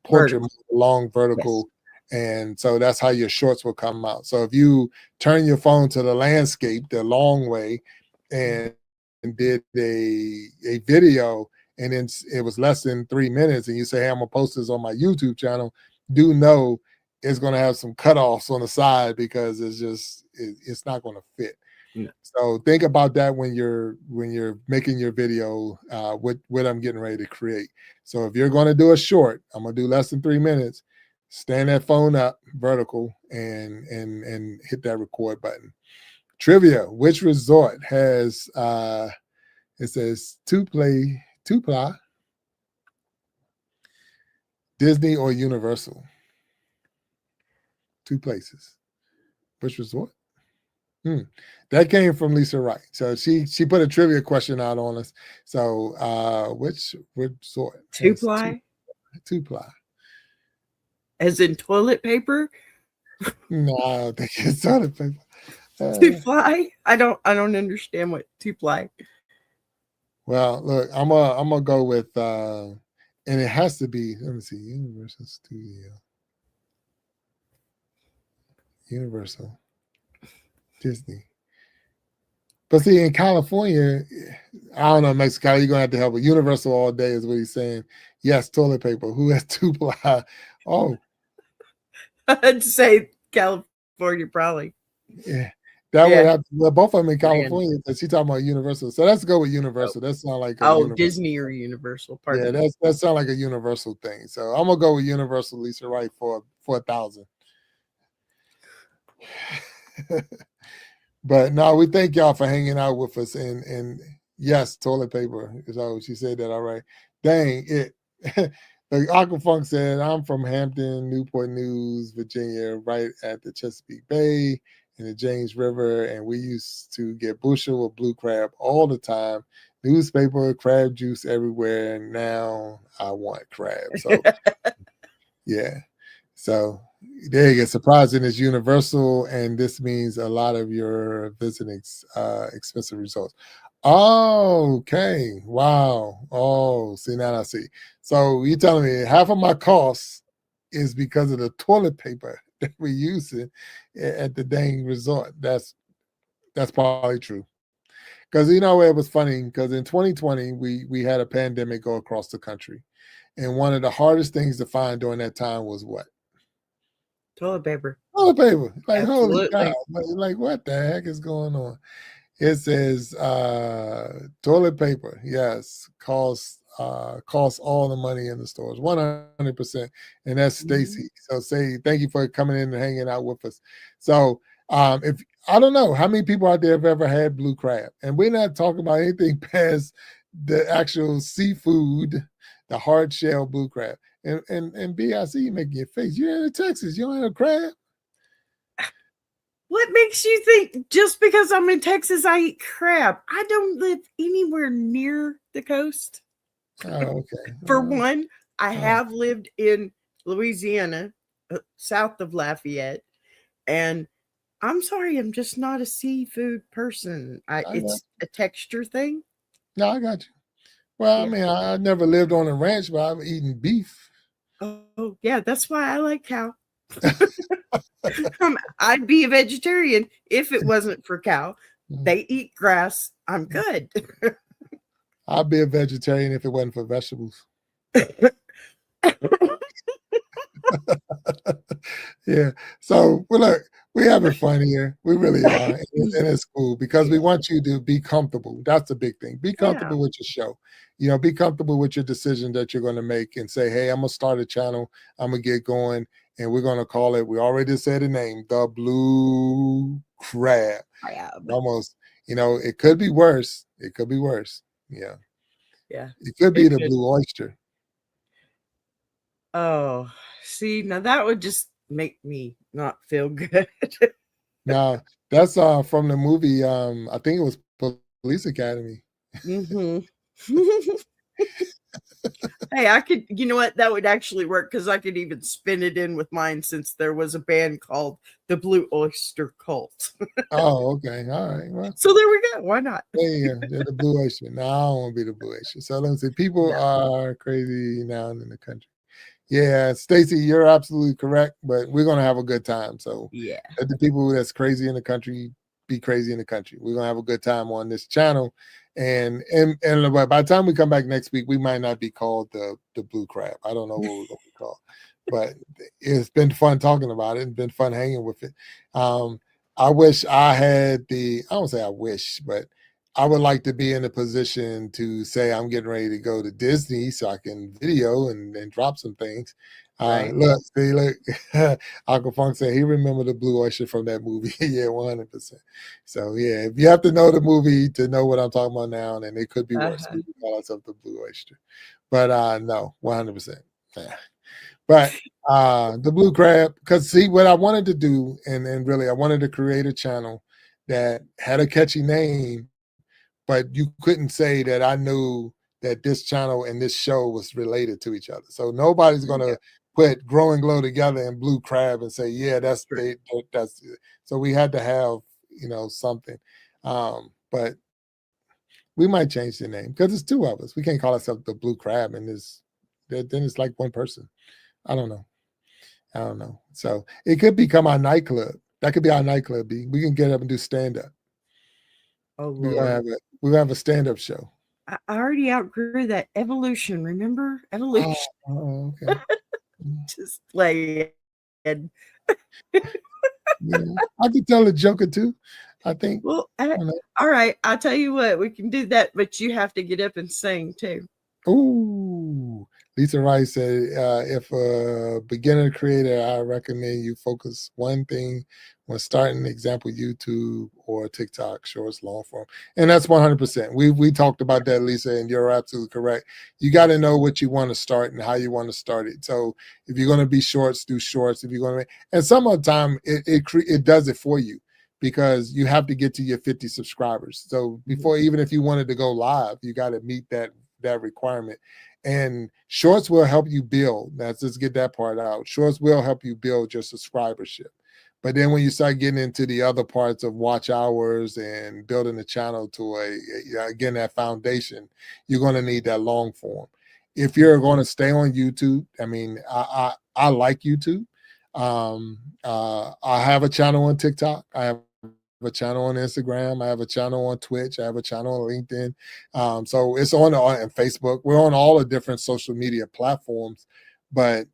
[SPEAKER 3] portrait mode, long vertical. Yes. And so that's how your shorts will come out. So if you turn your phone to the landscape, the long way, and did a video, and then it was less than 3 minutes, and you say, hey, I'm gonna post this on my YouTube channel, do know it's gonna have some cutoffs on the side because it's not gonna fit. Yeah. So think about that when you're making your video, what I'm getting ready to create. So if you're gonna do a short, I'm gonna do less than 3 minutes. Stand that phone up vertical and hit that record button. Trivia: which resort has it says two ply, Disney or Universal? 2 places. Which resort? That came from Lisa Wright. So she put a trivia question out on us. So which resort?
[SPEAKER 2] 2 ply?
[SPEAKER 3] 2 ply.
[SPEAKER 2] As in toilet paper?
[SPEAKER 3] No, I don't think it's toilet paper.
[SPEAKER 2] 2 ply? I don't understand what 2 ply.
[SPEAKER 3] Well, look, I'm gonna go with and it has to be, let me see, Universal Studio. Universal. Disney. But see, in California, I don't know, Mexico, you're gonna have to help with Universal all day, is what he's saying. Yes, toilet paper. Who has 2 ply? Oh,
[SPEAKER 2] I'd say California, probably.
[SPEAKER 3] Yeah, that would have. Well, both of them in California. She's talking about Universal, so let's go with Universal. That sounds like
[SPEAKER 2] Disney or Universal.
[SPEAKER 3] Pardon me. That sounds like a Universal thing. So I'm gonna go with Universal. Lisa Wright for 1,000. But no, we thank y'all for hanging out with us. And yes, toilet paper. So she said that all right. Dang it. Like Aquafunk said, I'm from Hampton, Newport News, Virginia, right at the Chesapeake Bay and the James River, and we used to get bushel of blue crab all the time. Newspaper, crab juice everywhere, and now I want crab. So yeah. So there you go. Surprising is Universal, and this means a lot of your visiting expensive results. Oh, okay. Wow. Oh, see, now I see. So you're telling me half of my costs is because of the toilet paper that we use it at the dang resort. That's probably true. Because you know it was funny, because in 2020 we had a pandemic go across the country. And one of the hardest things to find during that time was what?
[SPEAKER 2] Toilet paper.
[SPEAKER 3] Toilet paper. Like,
[SPEAKER 2] absolutely.
[SPEAKER 3] Holy cow. Like, what the heck is going on? It says toilet paper, yes, costs all the money in the stores, 100%. And that's Stacy. So say thank you for coming in and hanging out with us. So if I don't know how many people out there have ever had blue crab, and we're not talking about anything past the actual seafood, the hard shell blue crab. And B, I see you making your face. You're in Texas, you don't have crab.
[SPEAKER 2] What makes you think just because I'm in Texas, I eat crab? I don't live anywhere near the coast.
[SPEAKER 3] Oh, okay.
[SPEAKER 2] For one, I have lived in Louisiana, south of Lafayette, and I'm sorry, I'm just not a seafood person. It's a texture thing.
[SPEAKER 3] No, I got you. Well, yeah. I mean, I never lived on a ranch, but I've eaten beef.
[SPEAKER 2] Oh, yeah, that's why I like cow. I'd be a vegetarian if it wasn't for cow. They eat grass. I'm good.
[SPEAKER 3] I'd be a vegetarian if it wasn't for vegetables. Yeah. So, well, look, we're having fun here. We really are. And it's cool because we want you to be comfortable. That's the big thing. Be comfortable with your show. You know, be comfortable with your decision that you're going to make and say, hey, I'm going to start a channel. I'm going to get going. And we're going to call it, we already said the name, the Blue Crab. Almost, you know, it could be worse. It could be worse. Yeah.
[SPEAKER 2] Yeah.
[SPEAKER 3] It could be the Blue Oyster.
[SPEAKER 2] Oh, see, now that would just make me not feel good.
[SPEAKER 3] Now that's from the movie. I think it was Police Academy.
[SPEAKER 2] Hmm. Hey, I could, you know what? That would actually work because I could even spin it in with mine since there was a band called the Blue Oyster Cult.
[SPEAKER 3] Oh, okay. All right. Well,
[SPEAKER 2] So there we go. Why not?
[SPEAKER 3] yeah, they're the Blue Oyster. No, I don't want to be the Blue Oyster. So let me say, people
[SPEAKER 2] No.
[SPEAKER 3] are crazy now in the country. Yeah, Stacy, you're absolutely correct, but we're gonna have a good time. So
[SPEAKER 2] Yeah.
[SPEAKER 3] let the people that's crazy in the country be crazy in the country. We're gonna have a good time on this channel. And by the time we come back next week, we might not be called the Blue Crab. I don't know what we're gonna be called, but it's been fun talking about it and been fun hanging with it. I wish I had I don't say I wish, but I would like to be in a position to say I'm getting ready to go to Disney so I can video and drop some things.
[SPEAKER 2] Right.
[SPEAKER 3] Look, see, look, Uncle Funk said he remembered the Blue Oyster from that movie. Yeah, 100%. So yeah, if you have to know the movie to know what I'm talking about now, and it could be worse.
[SPEAKER 2] Uh-huh.
[SPEAKER 3] We can call ourselves the Blue Oyster, but no, 100%. Yeah. But the Blue Crab, because see what I wanted to do, and really I wanted to create a channel that had a catchy name, but you couldn't say that I knew that this channel and this show was related to each other. So nobody's gonna put Grow and Glow together and Blue Crab and say, yeah, that's
[SPEAKER 2] True.
[SPEAKER 3] that's so we had to have, something. But we might change the name because it's two of us. We can't call ourselves the Blue Crab and then it's like one person. I don't know. I don't know. So it could become our nightclub. That could be our nightclub. We can get up and do stand up.
[SPEAKER 2] Oh
[SPEAKER 3] We're gonna
[SPEAKER 2] Lord.
[SPEAKER 3] have a stand up show.
[SPEAKER 2] I already outgrew that evolution. Remember?
[SPEAKER 3] Oh,
[SPEAKER 2] Evolution.
[SPEAKER 3] okay.
[SPEAKER 2] Just like and
[SPEAKER 3] Yeah, I could tell a joke or two. I think.
[SPEAKER 2] well,
[SPEAKER 3] I don't know.
[SPEAKER 2] all right. I'll tell you what, we can do that, but you have to get up and sing too.
[SPEAKER 3] Ooh, Lisa Rice said, if a beginner creator, I recommend you focus one thing when starting, example, YouTube or TikTok, shorts, long form. And that's 100%. We talked about that, Lisa, and you're absolutely correct. You got to know what you want to start and how you want to start it. So if you're going to be shorts, do shorts. If you're going to, and some of the time it does it for you because you have to get to your 50 subscribers. So before, even if you wanted to go live, you got to meet that requirement. And shorts will help you build. Let's get that part out. Shorts will help you build your subscribership. But then when you start getting into the other parts of watch hours and building the channel to again, that foundation, you're going to need that long form. If you're going to stay on YouTube, I mean, I like YouTube. I have a channel on TikTok. I have a channel on Instagram. I have a channel on Twitch. I have a channel on LinkedIn. So it's on Facebook. We're on all the different social media platforms. But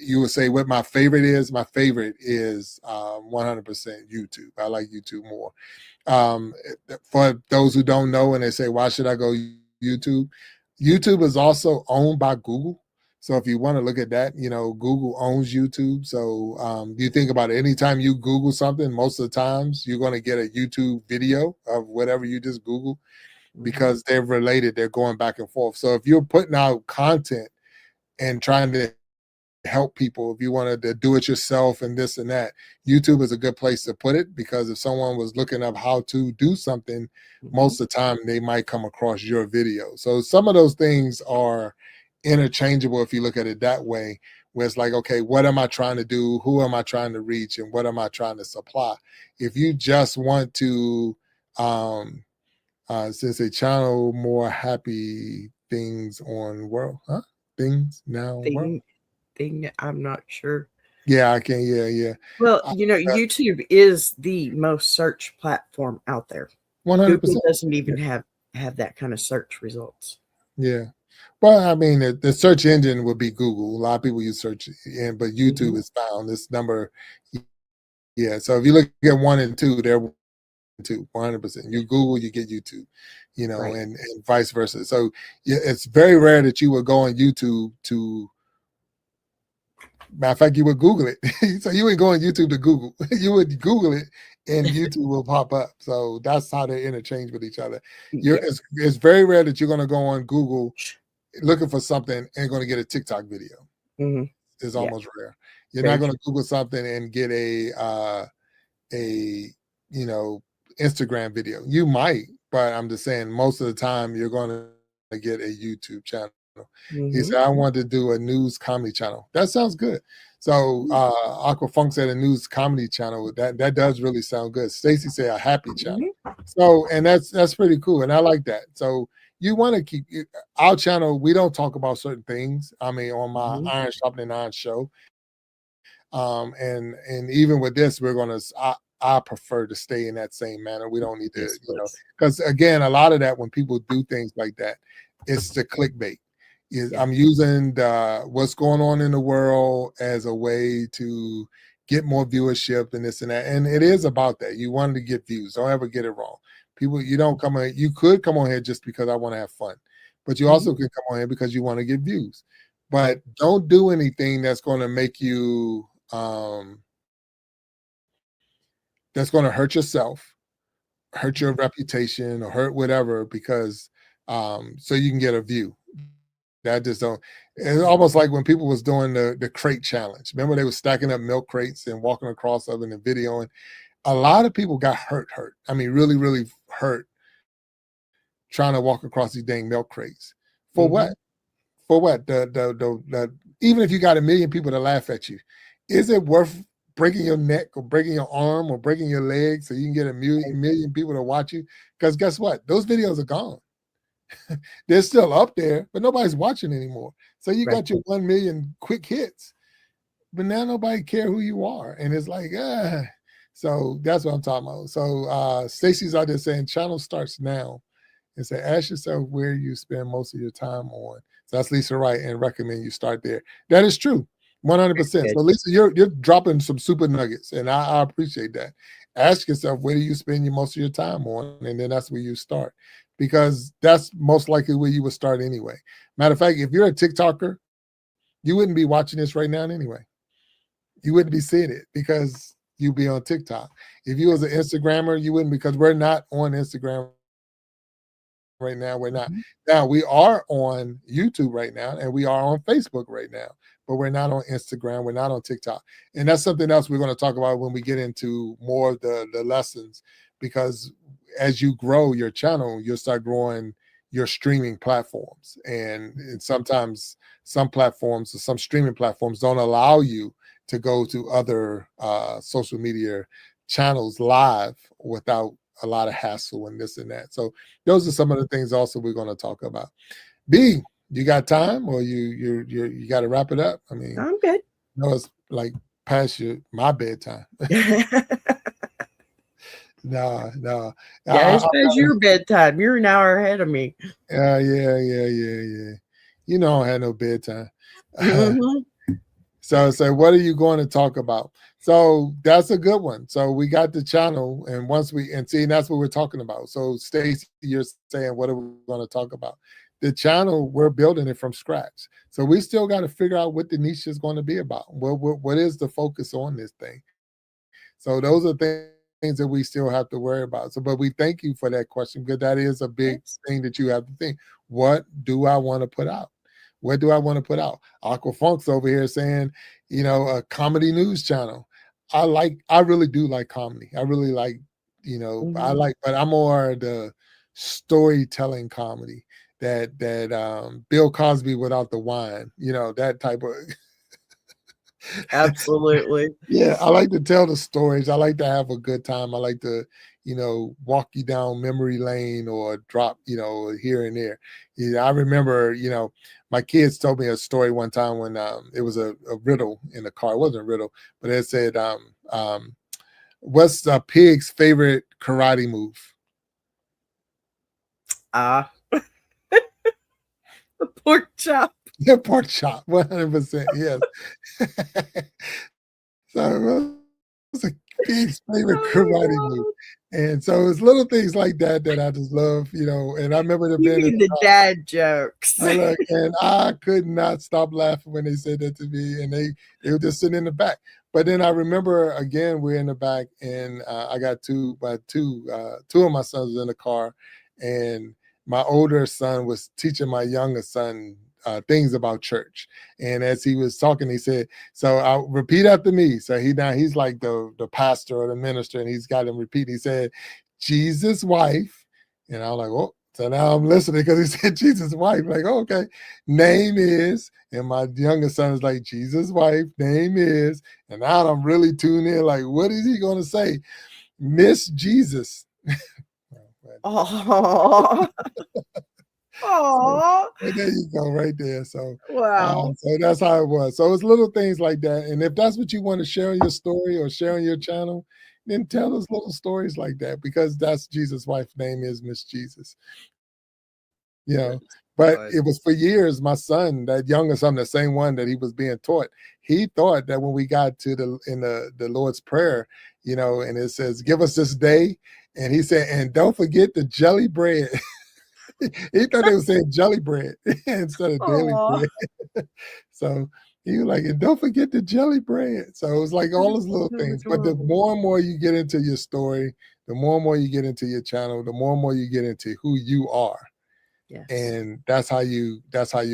[SPEAKER 3] you would say what my favorite is. My favorite is 100% YouTube. I like YouTube more. For those who don't know and they say, why should I go YouTube? YouTube is also owned by Google. So if you want to look at that, Google owns YouTube. So you think about it, anytime you Google something, most of the times you're going to get a YouTube video of whatever you just Google because they're related. They're going back and forth. So if you're putting out content and trying to help people, if you wanted to do it yourself and this and that, YouTube is a good place to put it because if someone was looking up how to do something, most of the time they might come across your video. So some of those things are interchangeable if you look at it that way, where it's like, okay, what am I trying to do? Who am I trying to reach? And what am I trying to supply? If you just want to since a channel more happy things on world, things now world.
[SPEAKER 2] Thing I'm not sure.
[SPEAKER 3] Yeah, I can. Yeah.
[SPEAKER 2] Well, YouTube is the most search platform out there.
[SPEAKER 3] 100%.
[SPEAKER 2] Google doesn't even have that kind of search results.
[SPEAKER 3] Yeah. Well, I mean, the search engine would be Google. A lot of people use search, but YouTube is found. This number, yeah. So if you look at 1 and 2, they're 1 and 2, 100%. You Google, you get YouTube,
[SPEAKER 2] Right.
[SPEAKER 3] and vice versa. So yeah, it's very rare that you would go on YouTube to. Matter of fact, you would Google it. So you would go on YouTube to Google. You would Google it, and YouTube will pop up. So that's how they interchange with each other. It's very rare that you're going to go on Google looking for something and going to get a TikTok video. It's almost rare. You're not going to Google something and get a a, Instagram video. You might, but I'm just saying most of the time you're going to get a YouTube channel. He said, I want to do a news comedy channel. That sounds good. So Aqua Funk said a news comedy channel. That does really sound good. Stacy said a happy channel. So, and that's pretty cool. And I like that. So you want to keep our channel. We don't talk about certain things. I mean, on my Iron Sharpening Iron show. And even with this, we're going to, I prefer to stay in that same manner. We don't need to, because again, a lot of that, when people do things like that, it's the clickbait. I'm using what's going on in the world as a way to get more viewership and this and that. And it is about that. You want to get views. Don't ever get it wrong. People, you could come on here just because I want to have fun, but you also can come on here because you want to get views. But don't do anything that's going to make you, that's going to hurt yourself, hurt your reputation, or hurt whatever, because so you can get a view. That just don't. It's almost like when people was doing the crate challenge. Remember, they were stacking up milk crates and walking across them in the video, and a lot of people got hurt. I mean, really, really hurt trying to walk across these dang milk crates. For what? For what? Even if you got 1 million people to laugh at you, is it worth breaking your neck or breaking your arm or breaking your leg so you can get a million people to watch you? Because guess what? Those videos are gone. They're still up there, but nobody's watching anymore. So you got your 1 million quick hits, but now nobody care who you are. And it's like, so that's what I'm talking about. So Stacy's out there saying channel starts now, and say, ask yourself where you spend most of your time on. So that's Lisa Wright, and recommend you start there. That is true, 100%. So Lisa, you're dropping some super nuggets, and I appreciate that. Ask yourself, where do you spend most of your time on? And then that's where you start, because that's most likely where you would start anyway. Matter of fact, if you're a TikToker, you wouldn't be watching this right now anyway. You wouldn't be seeing it because you'd be on TikTok. If you was an Instagrammer, you wouldn't, because we're not on Instagram right now. We're not. Now we are on YouTube right now, and we are on Facebook right now, but we're not on Instagram. We're not on TikTok. And that's something else we're going to talk about when we get into more of the lessons, because as you grow your channel, you'll start growing your streaming platforms. And sometimes some platforms or some streaming platforms don't allow you to go to other social media channels live without a lot of hassle and this and that. So those are some of the things also we're going to talk about. B, you got time, or you got to wrap it up? I mean,
[SPEAKER 2] I'm good.
[SPEAKER 3] No, it's like past my bedtime. No.
[SPEAKER 2] Yeah, it's past your bedtime. You're an hour ahead of me.
[SPEAKER 3] Yeah. You know, I don't have no bedtime. So what are you going to talk about? So that's a good one. So we got the channel, and that's what we're talking about. So Stacey, you're saying, what are we going to talk about? The channel, we're building it from scratch. So we still got to figure out what the niche is going to be about. What is the focus on this thing? So those are things that we still have to worry about. So, but we thank you for that question, because that is a big thing that you have to think. What do I want to put out? What do I want to put out? Aqua Funk's over here saying, a comedy news channel. I really do like comedy. I really like, but I'm more the storytelling comedy that Bill Cosby without the wine, that type of.
[SPEAKER 2] Absolutely.
[SPEAKER 3] Yeah, I like to tell the stories. I like to have a good time. I like to, walk you down memory lane or drop, here and there. I remember, my kids told me a story one time when it was a riddle in the car. It wasn't a riddle, but it said, what's a pig's favorite karate move?
[SPEAKER 2] The pork chop.
[SPEAKER 3] Yeah, pork chop, 100%. Yes. So it's a pig's favorite karate move. And so it's little things like that I just love, and I remember the
[SPEAKER 2] dad jokes.
[SPEAKER 3] And I could not stop laughing when they said that to me, and they were just sitting in the back. But then I remember, again, we're in the back, and I got two of my sons in the car, and my older son was teaching my younger son things about church. And as he was talking, he said, so I'll repeat after me. So he's like the pastor or the minister, and he's got him repeat. He said, Jesus' wife. And I'm like, oh, so now I'm listening because he said Jesus' wife. Like, oh, okay, name is, and my younger son is like, Jesus' wife, name is. And now I'm really tuned in, like, what is he going to say? Miss Jesus.
[SPEAKER 2] Oh, oh,
[SPEAKER 3] So, there you go, right there. So,
[SPEAKER 2] wow.
[SPEAKER 3] so that's how it was. So it's little things like that. And if that's what you want to share in your story or share on your channel, then tell us little stories like that, because that's Jesus' wife's name is Miss Jesus. You know, but it was for years, my son, that younger son, the same one that he was being taught, he thought that when we got to the Lord's Prayer, you know, and it says, give us this day. And he said, and don't forget the jelly bread. He thought they were saying jelly bread instead of daily
[SPEAKER 2] Aw.
[SPEAKER 3] bread. So he was like, and don't forget the jelly bread. So it was like all those little
[SPEAKER 2] That was
[SPEAKER 3] things. But the
[SPEAKER 2] horrible.
[SPEAKER 3] more and more you get into your story, the more and more you get into your channel, the more and more you get into who you are.
[SPEAKER 2] Yes.
[SPEAKER 3] And that's how you're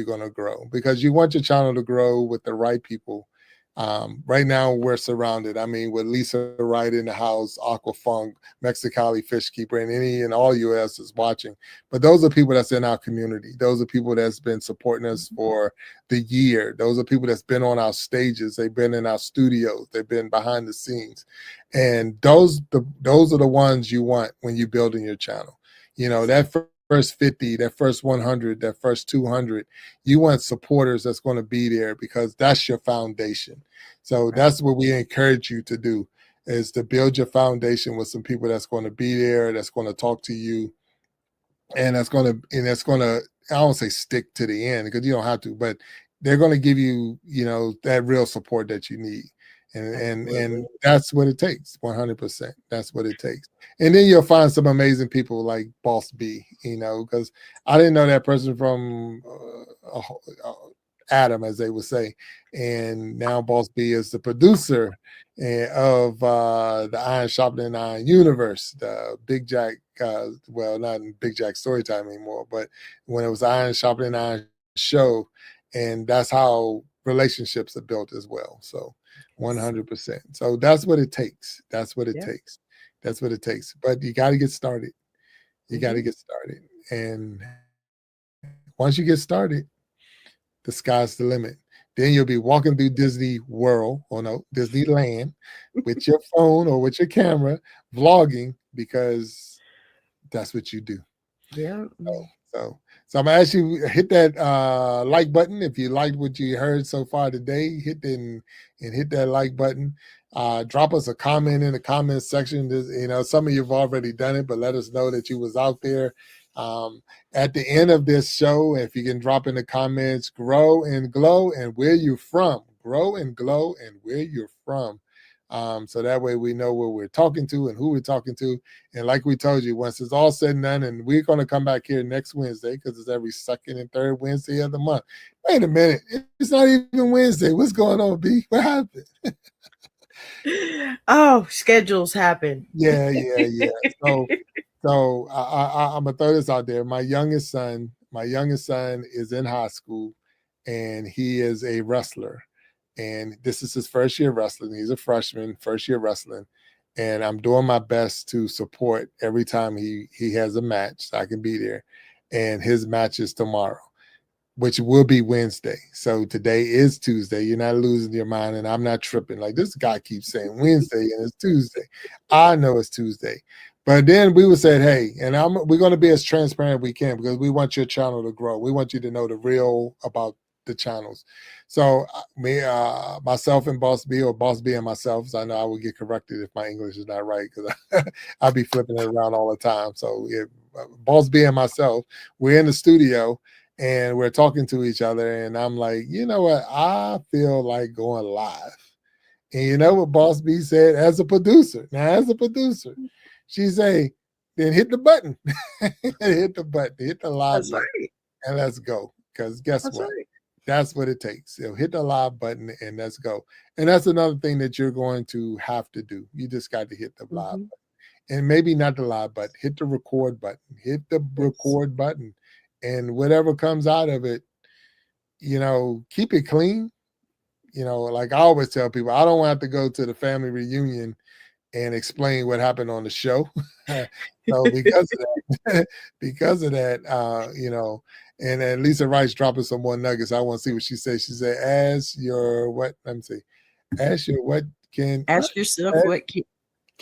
[SPEAKER 3] going to grow, because you want your channel to grow with the right people. Right now we're surrounded, I mean, with Lisa Wright in the house, Aquafunk, Mexicali Fish Keeper, and any and all US is watching. But those are people that's in our community. Those are people that's been supporting us for the year. Those are people that's been on our stages. They've been in our studios. They've been behind the scenes. And those are the ones you want when you're building your channel. You know, that first 50, that first 100, that first 200, you want supporters that's going to be there, because that's your foundation. So that's what we encourage you to do, is to build your foundation with some people that's going to be there, that's going to talk to you, and that's going to, I don't say stick to the end, because you don't have to, but they're going to give you, you know, that real support that you need. And that's what it takes. 100%. That's what it takes. And then you'll find some amazing people like Boss B, you know, because I didn't know that person from Adam, as they would say. And now Boss B is the producer of the Iron Sharpening Iron universe, the Big Jack, well, not in Big Jack Storytime anymore, but when it was Iron Sharpening Iron show. And that's how relationships are built as well. So 100%. So that's what it takes. That's what it takes. That's what it takes. But you got to get started. You got to get started. And once you get started, the sky's the limit. Then you'll be walking through Disney World, or no, Disneyland, with your phone or with your camera, vlogging, because that's what you do.
[SPEAKER 2] Yeah.
[SPEAKER 3] So I'm gonna ask you, hit that like button if you liked what you heard so far today. Hit that like button. Drop us a comment in the comment section. You know, some of you've already done it, but let us know that you was out there. At the end of this show, if you can drop in the comments, grow and glow and where you're from. Grow and glow and where you're from. So that way we know where we're talking to and who we're talking to. And like we told you, once it's all said and done, and we're going to come back here next Wednesday, because it's every second and third Wednesday of the month. Wait a minute. It's not even Wednesday. What's going on, B? What happened?
[SPEAKER 2] Oh, schedules happen.
[SPEAKER 3] Yeah. So I'm going to throw this out there. My youngest son is in high school, and he is a wrestler. And this is his first year wrestling. He's a freshman, first year wrestling. And I'm doing my best to support every time he has a match, so I can be there. And his match is tomorrow, which will be Wednesday. So today is Tuesday. You're not losing your mind, and I'm not tripping. Like, this guy keeps saying Wednesday and it's Tuesday. I know it's Tuesday. But then we would say, hey, and we're going to be as transparent as we can, because we want your channel to grow. We want you to know the real about the channels. So me, myself and Boss B, or Boss B and myself, so I know I will get corrected if my English is not right, because I'll be flipping it around all the time. So Boss B and myself, we're in the studio and we're talking to each other, and I'm like, you know what? I feel like going live. And you know what Boss B said as a producer? Now, as a producer, she say, then hit the button. Hit the button, hit the live
[SPEAKER 2] That's
[SPEAKER 3] button,
[SPEAKER 2] right.
[SPEAKER 3] and let's go. Because guess
[SPEAKER 2] That's
[SPEAKER 3] what?
[SPEAKER 2] right.
[SPEAKER 3] That's what it takes. Hit the live button and let's go. And that's another thing that you're going to have to do. You just got to hit the live button. and maybe not the live button, hit the record button, record button, and whatever comes out of it, keep it clean. Like I always tell people, I don't want to go to the family reunion and explain what happened on the show. So because of that, and then Lisa Rice dropping some more nuggets. I want to see what she says. She said, ask yourself what
[SPEAKER 2] can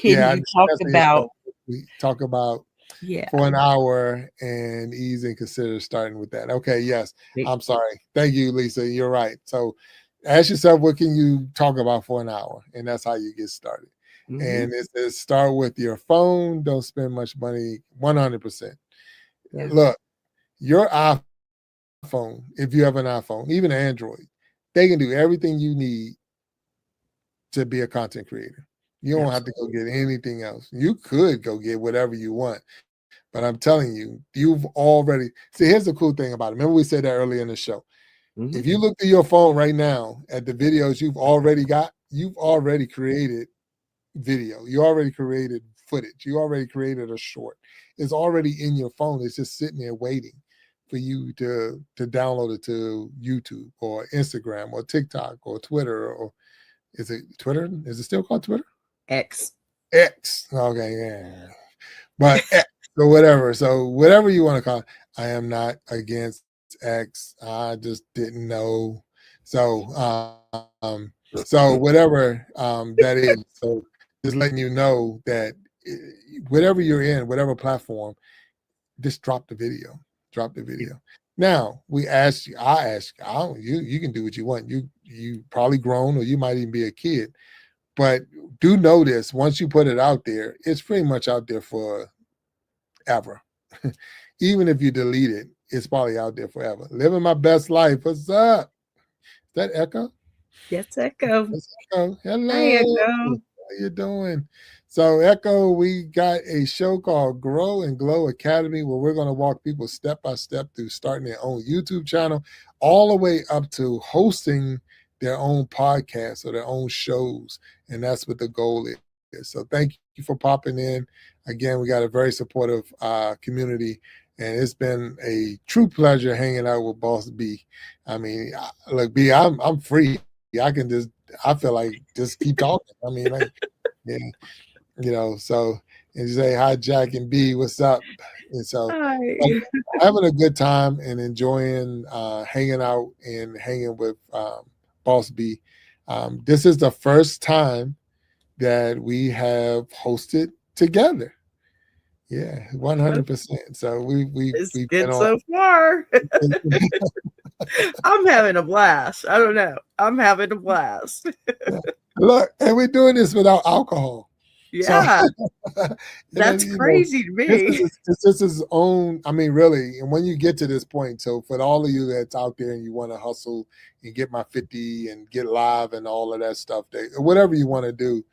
[SPEAKER 2] you talk about?
[SPEAKER 3] We talk about
[SPEAKER 2] Yeah.
[SPEAKER 3] for an hour and ease and consider starting with that. Okay, yes. I'm sorry. Thank you, Lisa. You're right. So ask yourself, what can you talk about for an hour? And that's how you get started. Mm-hmm. And it says start with your phone. Don't spend much money. 100%. Yeah. Look, your iPhone, if you have an iPhone, even Android, they can do everything you need to be a content creator. You don't have to go get anything else. You could go get whatever you want. But I'm telling you, you've already see. Here's the cool thing about it. Remember we said that earlier in the show. Mm-hmm. If you look through your phone right now at the videos you've already created video. You already created footage. You already created a short. It's already in your phone. It's just sitting there waiting for you to download it to YouTube or Instagram or TikTok or Twitter, or is it Twitter? Is it still called Twitter?
[SPEAKER 2] X.
[SPEAKER 3] Okay, yeah. But X or whatever. So whatever you want to call it. I am not against X. I just didn't know. So whatever that is. So just letting you know that whatever you're in, whatever platform, just drop the video. Drop the video. Now I ask you, you can do what you want. You probably grown, or you might even be a kid. But do know this, once you put it out there, it's pretty much out there forever. Even if you delete it, it's probably out there forever. Living my best life. What's up? Is that Echo?
[SPEAKER 2] Yes, Echo.
[SPEAKER 3] Hello.
[SPEAKER 2] Hi, Echo.
[SPEAKER 3] How you doing? So, Echo, we got a show called Grow and Glow Academy, where we're going to walk people step by step through starting their own YouTube channel, all the way up to hosting their own podcasts or their own shows. And that's what the goal is. So thank you for popping in. Again, we got a very supportive community, and it's been a true pleasure hanging out with Boss B. I mean, look, B, I'm free. I feel like just keep talking. I mean, like, yeah, so, and you say, hi, Jack and B, what's up? And so having a good time and enjoying hanging out and hanging with Boss B. This is the first time that we have hosted together. Yeah, 100%. So we've been
[SPEAKER 2] so far. I'm having a blast. I don't know. I'm having a blast.
[SPEAKER 3] Look, and we're doing this without alcohol.
[SPEAKER 2] Yeah. So, that's crazy to me.
[SPEAKER 3] This is his own, I mean, really, and when you get to this point, so for all of you that's out there and you want to hustle and get my 50 and get live and all of that stuff, whatever you want to do,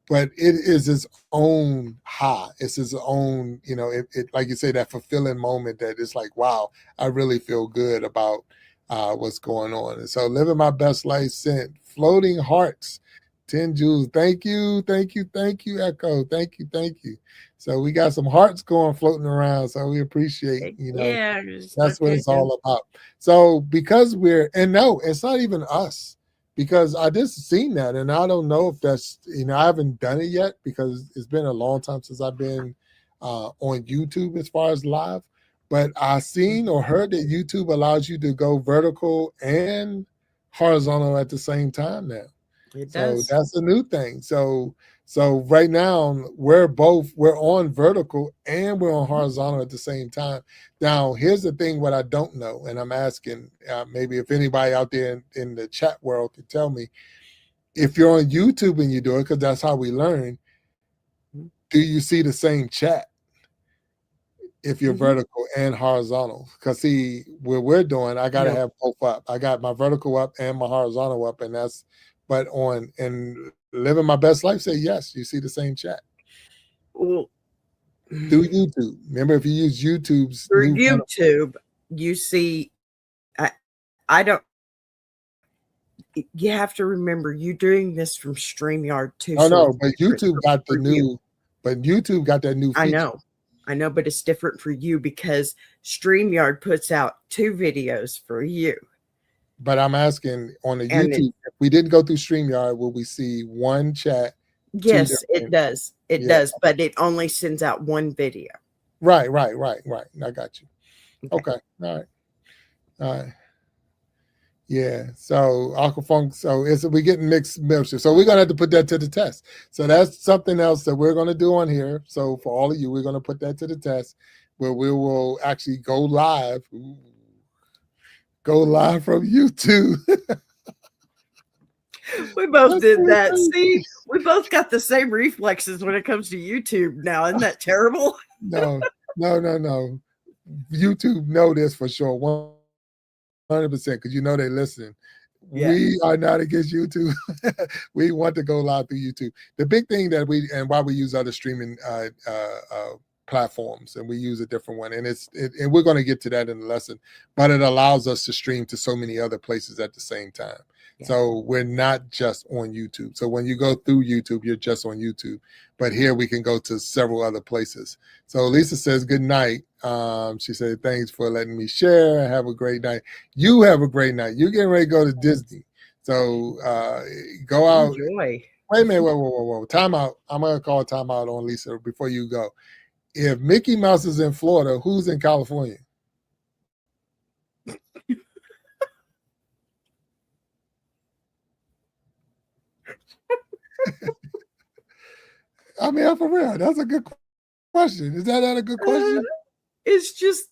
[SPEAKER 3] but it is its own high. It's its own, it like you say, that fulfilling moment that it's like, wow, I really feel good about what's going on. And so living my best life sent floating hearts, 10 jewels. Thank you, Echo. Thank you. So we got some hearts floating around. So we appreciate, that's what it's all about. So because it's not even us, because I just seen that, and I don't know if that's, I haven't done it yet because it's been a long time since I've been on YouTube as far as live. But I seen or heard that YouTube allows you to go vertical and horizontal at the same time now.
[SPEAKER 2] It does.
[SPEAKER 3] So that's a new thing. So right now we're on vertical and we're on horizontal at the same time. Now, here's the thing, what I don't know, and I'm asking maybe if anybody out there in the chat world could tell me, if you're on YouTube and you do it, because that's how we learn, do you see the same chat if you're vertical and horizontal? Because see, what we're doing, I got to have both up. I got my vertical up and my horizontal up, and that's, but on and living my best life, say yes, you see the same chat.
[SPEAKER 2] Well,
[SPEAKER 3] through YouTube. Remember, if you use YouTube's
[SPEAKER 2] through YouTube, you see, I don't. You have to remember, you're doing this from StreamYard too.
[SPEAKER 3] Oh no, but YouTube got the new. But YouTube got that new feature.
[SPEAKER 2] I know, but it's different for you because StreamYard puts out 2 videos for you.
[SPEAKER 3] But I'm asking on the
[SPEAKER 2] And
[SPEAKER 3] YouTube, if we didn't go through StreamYard, will we see one chat?
[SPEAKER 2] Yes, it does. It
[SPEAKER 3] Yeah.
[SPEAKER 2] does, but it only sends out 1 video.
[SPEAKER 3] Right. I got you. Okay. All right. Yeah. So Aquafunk, so we're getting mixed membership. So we're gonna have to put that to the test. So that's something else that we're gonna do on here. So for all of you, we're gonna put that to the test where we will actually go live. Go live from YouTube.
[SPEAKER 2] We both did that. See, we both got the same reflexes when it comes to YouTube now. Isn't that terrible?
[SPEAKER 3] No. YouTube know this for sure, 100%, because you know they listen.
[SPEAKER 2] Yeah.
[SPEAKER 3] We are not against YouTube. We want to go live through YouTube. The big thing that and why we use other streaming platforms, and we use a different one, and and we're going to get to that in the lesson, but it allows us to stream to so many other places at the same time. Yeah. So we're not just on YouTube. So when you go through YouTube, you're just on YouTube, but here we can go to several other places. So Lisa says good night. She said thanks for letting me share. Have a great night. You have a great night. You're getting ready to go to Disney, so go out.
[SPEAKER 2] Enjoy.
[SPEAKER 3] Wait a minute. Whoa. Time out. I'm going to call time out on Lisa before you go. If Mickey Mouse is in Florida, who's in California? I mean, for real, that's a good question. Is that not a good question?
[SPEAKER 2] It's just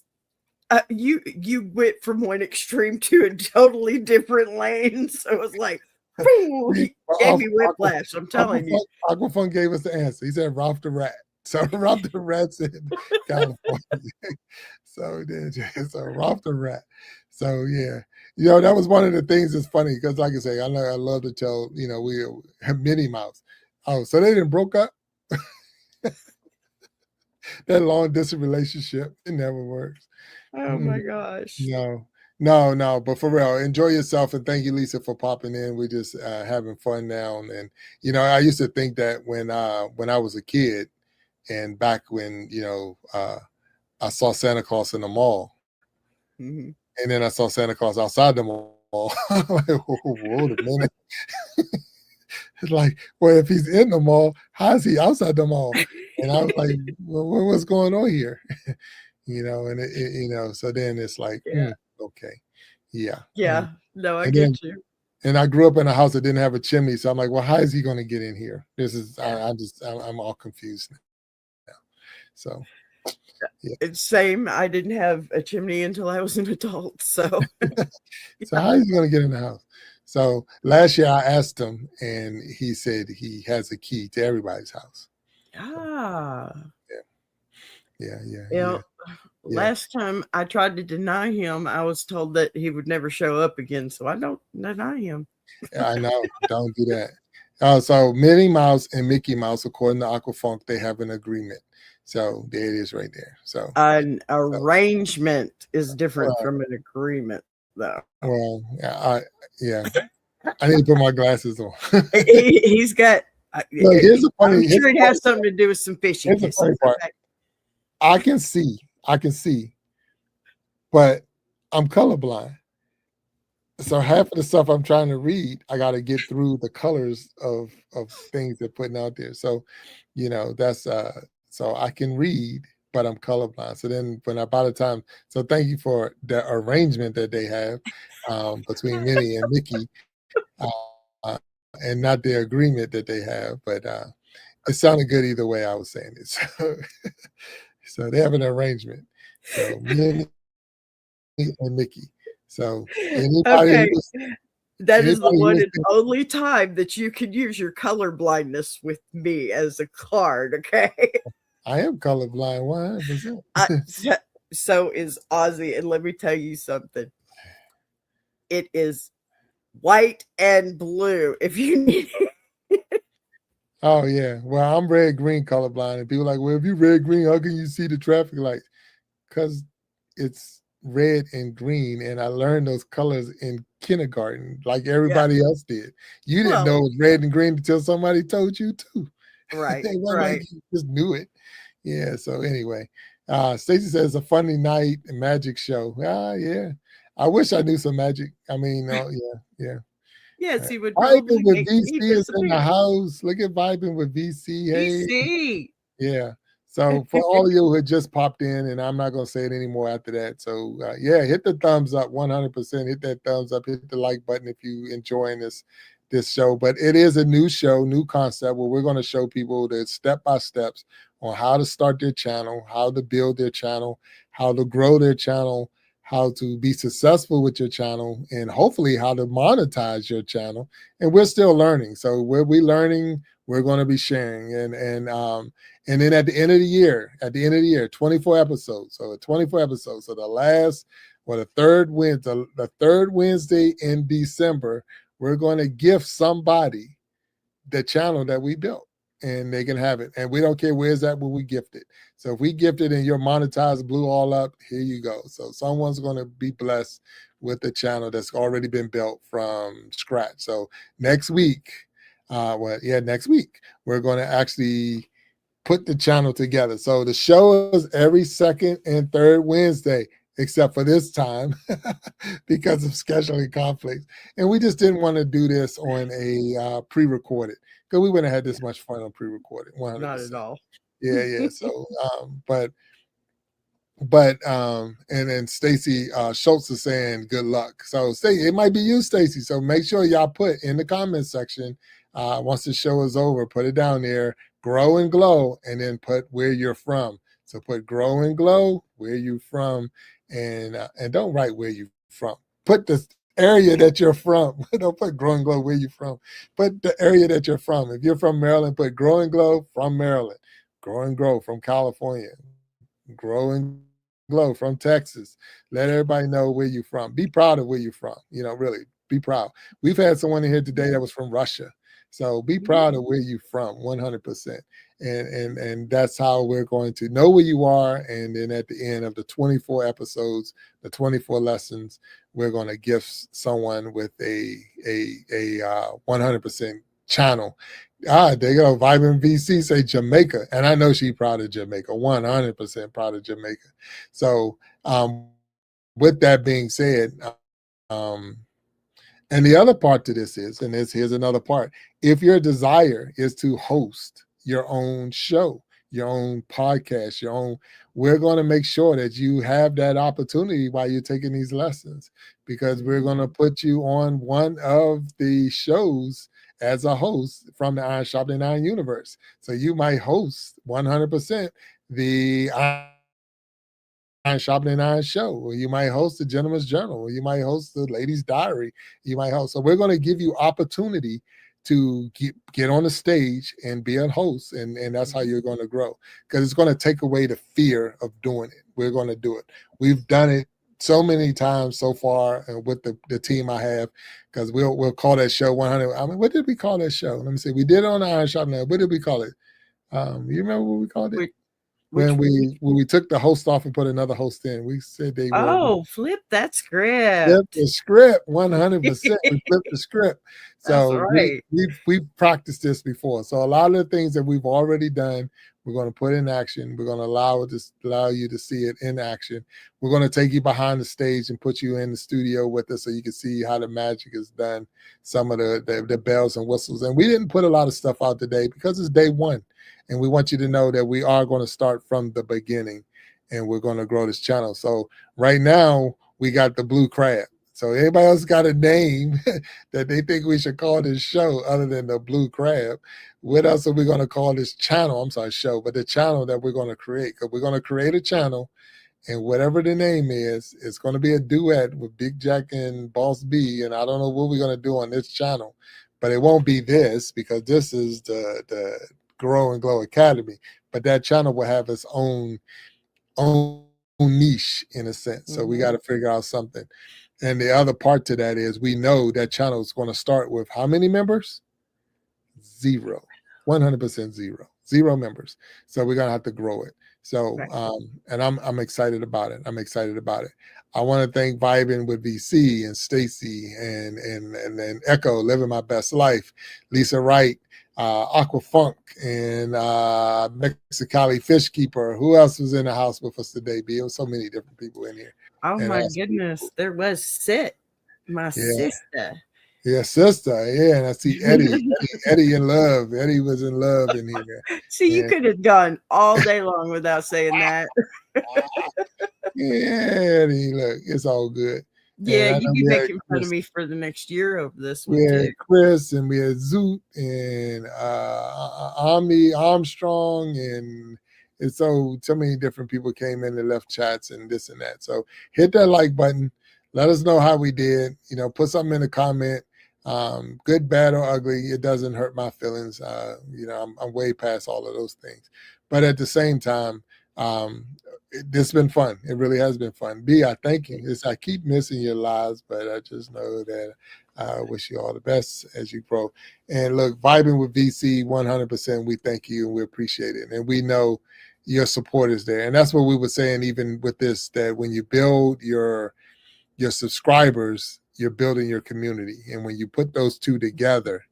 [SPEAKER 2] you went from one extreme to a totally different lane, so it was like, gave me whiplash. I'm telling you.
[SPEAKER 3] Aquafunk gave us the answer. He said Ralph the Rat. So Ralph the Rat's in California. So Ralph the Rat. So yeah, that was one of the things that's funny because, like I say, I love to tell we have Minnie Mouse. Oh, so they didn't broke up. That long distance relationship, it never works.
[SPEAKER 2] Oh my gosh.
[SPEAKER 3] No. But for real, enjoy yourself, and thank you, Lisa, for popping in. We're just having fun now, and I used to think that when I was a kid. And back when, I saw Santa Claus in the mall, and then I saw Santa Claus outside the mall. I'm like, wait a minute. It's like, well, if he's in the mall, how is he outside the mall? And I was like, well, what's going on here? And so then it's like, okay. Yeah.
[SPEAKER 2] Yeah. No, I get you.
[SPEAKER 3] And I grew up in a house that didn't have a chimney. So I'm like, well, how is he going to get in here? I'm all confused now. So, yeah.
[SPEAKER 2] It's same. I didn't have a chimney until I was an adult. So,
[SPEAKER 3] so how is he going to get in the house? So last year I asked him, and he said he has a key to everybody's house.
[SPEAKER 2] Ah.
[SPEAKER 3] Yeah.
[SPEAKER 2] Last time I tried to deny him, I was told that he would never show up again. So I don't deny him.
[SPEAKER 3] I know. Don't do that. So Minnie Mouse and Mickey Mouse, according to Aquafunk, they have an agreement. So there it is right there. So
[SPEAKER 2] an arrangement is different from an agreement, though.
[SPEAKER 3] Well, I need to put my glasses on.
[SPEAKER 2] He's got.
[SPEAKER 3] Here's the funny.
[SPEAKER 2] I'm sure it has something to do with some fishing.
[SPEAKER 3] Here's the funny part. I can see, but I'm colorblind. So half of the stuff I'm trying to read, I got to get through the colors of things they're putting out there. So, that's so I can read, but I'm colorblind. So then so thank you for the arrangement that they have between Minnie and Mickey, and not the agreement that they have, but it sounded good either way I was saying it. So they have an arrangement. So Minnie and Mickey. So anybody
[SPEAKER 2] that is the one and only time that you can use your color blindness with me as a card, okay?
[SPEAKER 3] I am colorblind 100%.
[SPEAKER 2] So is Ozzy, and let me tell you something. It is white and blue if you need it.
[SPEAKER 3] Oh yeah. Well, I'm red-green colorblind, and people are like, well, if you red-green, how can you see the traffic lights? Because it's red and green, and I learned those colors in kindergarten like everybody else did. You didn't know it was red and green until somebody told you to.
[SPEAKER 2] Right,
[SPEAKER 3] It wasn't like
[SPEAKER 2] right.
[SPEAKER 3] you just knew it. Yeah. So anyway, Stacy says a funny night magic show. Yeah. I wish I knew some magic. I mean, yeah.
[SPEAKER 2] Yes, he would
[SPEAKER 3] Vibing
[SPEAKER 2] probably
[SPEAKER 3] with
[SPEAKER 2] make
[SPEAKER 3] VC
[SPEAKER 2] me
[SPEAKER 3] is in the
[SPEAKER 2] disappear.
[SPEAKER 3] house. Look at Vibing with VC. Hey,
[SPEAKER 2] DC.
[SPEAKER 3] yeah. So for all of you who had just popped in, and I'm not going to say it anymore after that. So yeah, hit the thumbs up, 100%. Hit that thumbs up. Hit the like button if you enjoying this show. But it is a new show, new concept where we're going to show people the step by steps on how to start their channel, how to build their channel, how to grow their channel, how to be successful with your channel, and hopefully how to monetize your channel. And we're still learning. So where we learning, we're going to be sharing. And then at the end of the year, 24 episodes. So 24 episodes. So the third Wednesday in December, we're going to gift somebody the channel that we built, and they can have it. And we don't care where's that when we gift it. So if we gift it and you're monetized, blew all up, here you go. So someone's going to be blessed with the channel that's already been built from scratch. So next week, next week, we're going to actually put the channel together. So the show is every second and third Wednesday, except for this time because of scheduling conflicts. And we just didn't want to do this on a pre-recorded because we wouldn't have had this much fun on pre-recorded. 100%.
[SPEAKER 2] Not at all.
[SPEAKER 3] Yeah. So, and then Stacy Schultz is saying good luck. So it might be you, Stacy. So make sure y'all put in the comment section once the show is over, put it down there, grow and glow, and then put where you're from. So put grow and glow, where you from, and don't write where you from. Put the area that you're from. Don't put grow and glow where you from. Put the area that you're from. If you're from Maryland, put grow and glow from Maryland. Grow and grow from California. Grow and glow from Texas. Let everybody know where you're from. Be proud of where you're from. Really be proud. We've had someone in here today that was from Russia. So be proud of where you're from, 100%. And that's how we're going to know where you are. And then at the end of the 24 episodes, the 24 lessons, we're going to gift someone with a 100% channel. There you go. Vibing VC say Jamaica. And I know she's proud of Jamaica, 100% proud of Jamaica. So with that being said, and the other part to this is, and here's another part. If your desire is to host your own show, your own podcast, we're going to make sure that you have that opportunity while you're taking these lessons, because we're going to put you on one of the shows as a host from the Iron Sharpening Iron universe. So you might host 100% the Iron Sharpening Iron show, or you might host the Gentleman's Journal, or you might host the Ladies Diary. You might host. So we're going to give you opportunity to get on the stage and be a host, and that's how you're going to grow, because it's going to take away the fear of doing it. We're going to do it. We've done it so many times so far with the team I have, because we'll call that show 100. I mean, what did we call that show? Let me see. We did it on the Iron Sharpening. What did we call it? You remember what we called it? When we took the host off and put another host in, we said they
[SPEAKER 2] flip that script.
[SPEAKER 3] Flip the script, 100%. We flipped the script. So
[SPEAKER 2] right.
[SPEAKER 3] we've practiced this before. So a lot of the things that we've already done, we're going to put in action. We're going to allow you to see it in action. We're going to take you behind the stage and put you in the studio with us so you can see how the magic is done, some of the bells and whistles. And we didn't put a lot of stuff out today because it's day one. And we want you to know that we are going to start from the beginning, and we're going to grow this channel. So right now we got the Blue Crab. So anybody else got a name that they think we should call this show other than the Blue Crab? What else are we going to call this channel? I'm sorry, show, but the channel that we're going to create. Because we're going to create a channel, and whatever the name is, it's going to be a duet with Big Jack and Boss B. And I don't know what we're going to do on this channel, but it won't be this, because this is the Grow and Glow Academy. But that channel will have its own niche in a sense. So we got to figure out something. And the other part to that is we know that channel is going to start with how many members? 0. 100% 0 members. So we're going to have to grow it. So and I'm excited about it. I want to thank Vibing with VC and Stacy and then Echo, Living My Best Life, Lisa Wright, Aqua Funk and Mexicali Fish Keeper. Who else was in the house with us today, B? It was so many different people in here.
[SPEAKER 2] Oh
[SPEAKER 3] And
[SPEAKER 2] my
[SPEAKER 3] that's
[SPEAKER 2] goodness,
[SPEAKER 3] cool.
[SPEAKER 2] there was Sit, my
[SPEAKER 3] Yeah.
[SPEAKER 2] sister.
[SPEAKER 3] Yeah, sister. Yeah, and I see Eddie in love. Eddie was in love in here.
[SPEAKER 2] See, you
[SPEAKER 3] Yeah.
[SPEAKER 2] could have gone all day long without saying that.
[SPEAKER 3] Yeah, Eddie, look, it's all good.
[SPEAKER 2] Yeah,
[SPEAKER 3] And I
[SPEAKER 2] you'd
[SPEAKER 3] know
[SPEAKER 2] be
[SPEAKER 3] we had
[SPEAKER 2] making fun of me for the next year over this
[SPEAKER 3] we
[SPEAKER 2] one
[SPEAKER 3] had
[SPEAKER 2] too.
[SPEAKER 3] Chris and we had Zoot and Omni Armstrong and so many different people came in and left chats and this and that. So hit that like button. Let us know how we did. You know, put something in the comment. Good, bad, or ugly. It doesn't hurt my feelings. You know, I'm way past all of those things. But at the same time, it's been fun. It really has been fun. B, I thank you. I keep missing your lives, but I just know that I wish you all the best as you grow. And look, vibing with VC 100%, we thank you and we appreciate it. And we know your support is there. And that's what we were saying even with this, that when you build your subscribers, you're building your community. And when you put those two together,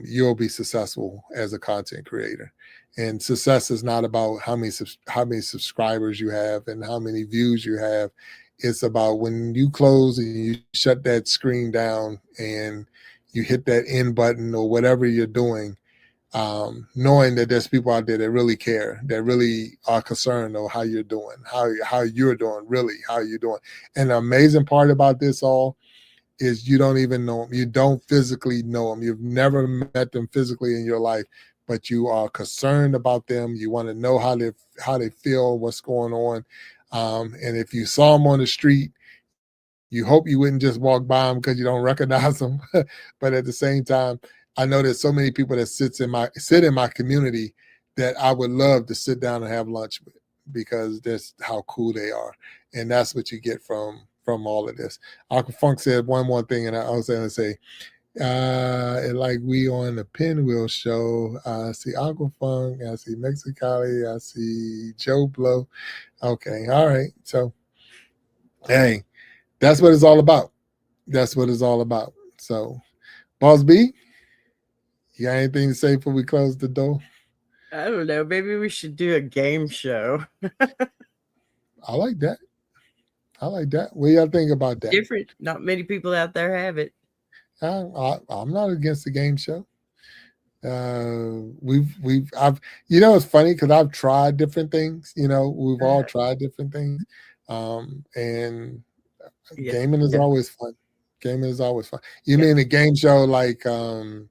[SPEAKER 3] you'll be successful as a content creator. And success is not about how many subscribers you have and how many views you have. It's about when you close and you shut that screen down and you hit that end button or whatever you're doing, knowing that there's people out there that really care, that really are concerned on how you're doing, how you're doing, really how you're doing. And the amazing part about this all is you don't even know them. You don't physically know them. You've never met them physically in your life, but you are concerned about them. You want to know how they feel, what's going on. And if you saw them on the street, you hope you wouldn't just walk by them because you don't recognize them. But at the same time, I know there's so many people that sit in my community that I would love to sit down and have lunch with because that's how cool they are. And that's what you get from all of this. Aqua Funk said one more thing, and I was going to say, like we on the Pinwheel show. I see Aqua Funk, I see Mexicali, I see Joe Blow. Okay, all right. So, hey, that's what it's all about. That's what it's all about. So, Boss B, you got anything to say before we close the door?
[SPEAKER 2] I don't know. Maybe we should do a game show.
[SPEAKER 3] I like that. What do y'all think about that?
[SPEAKER 2] Different. Not many people out there have it.
[SPEAKER 3] I'm not against the game show. I've it's funny because I've tried different things. We've all tried different things. And gaming is always fun. You mean a game show like The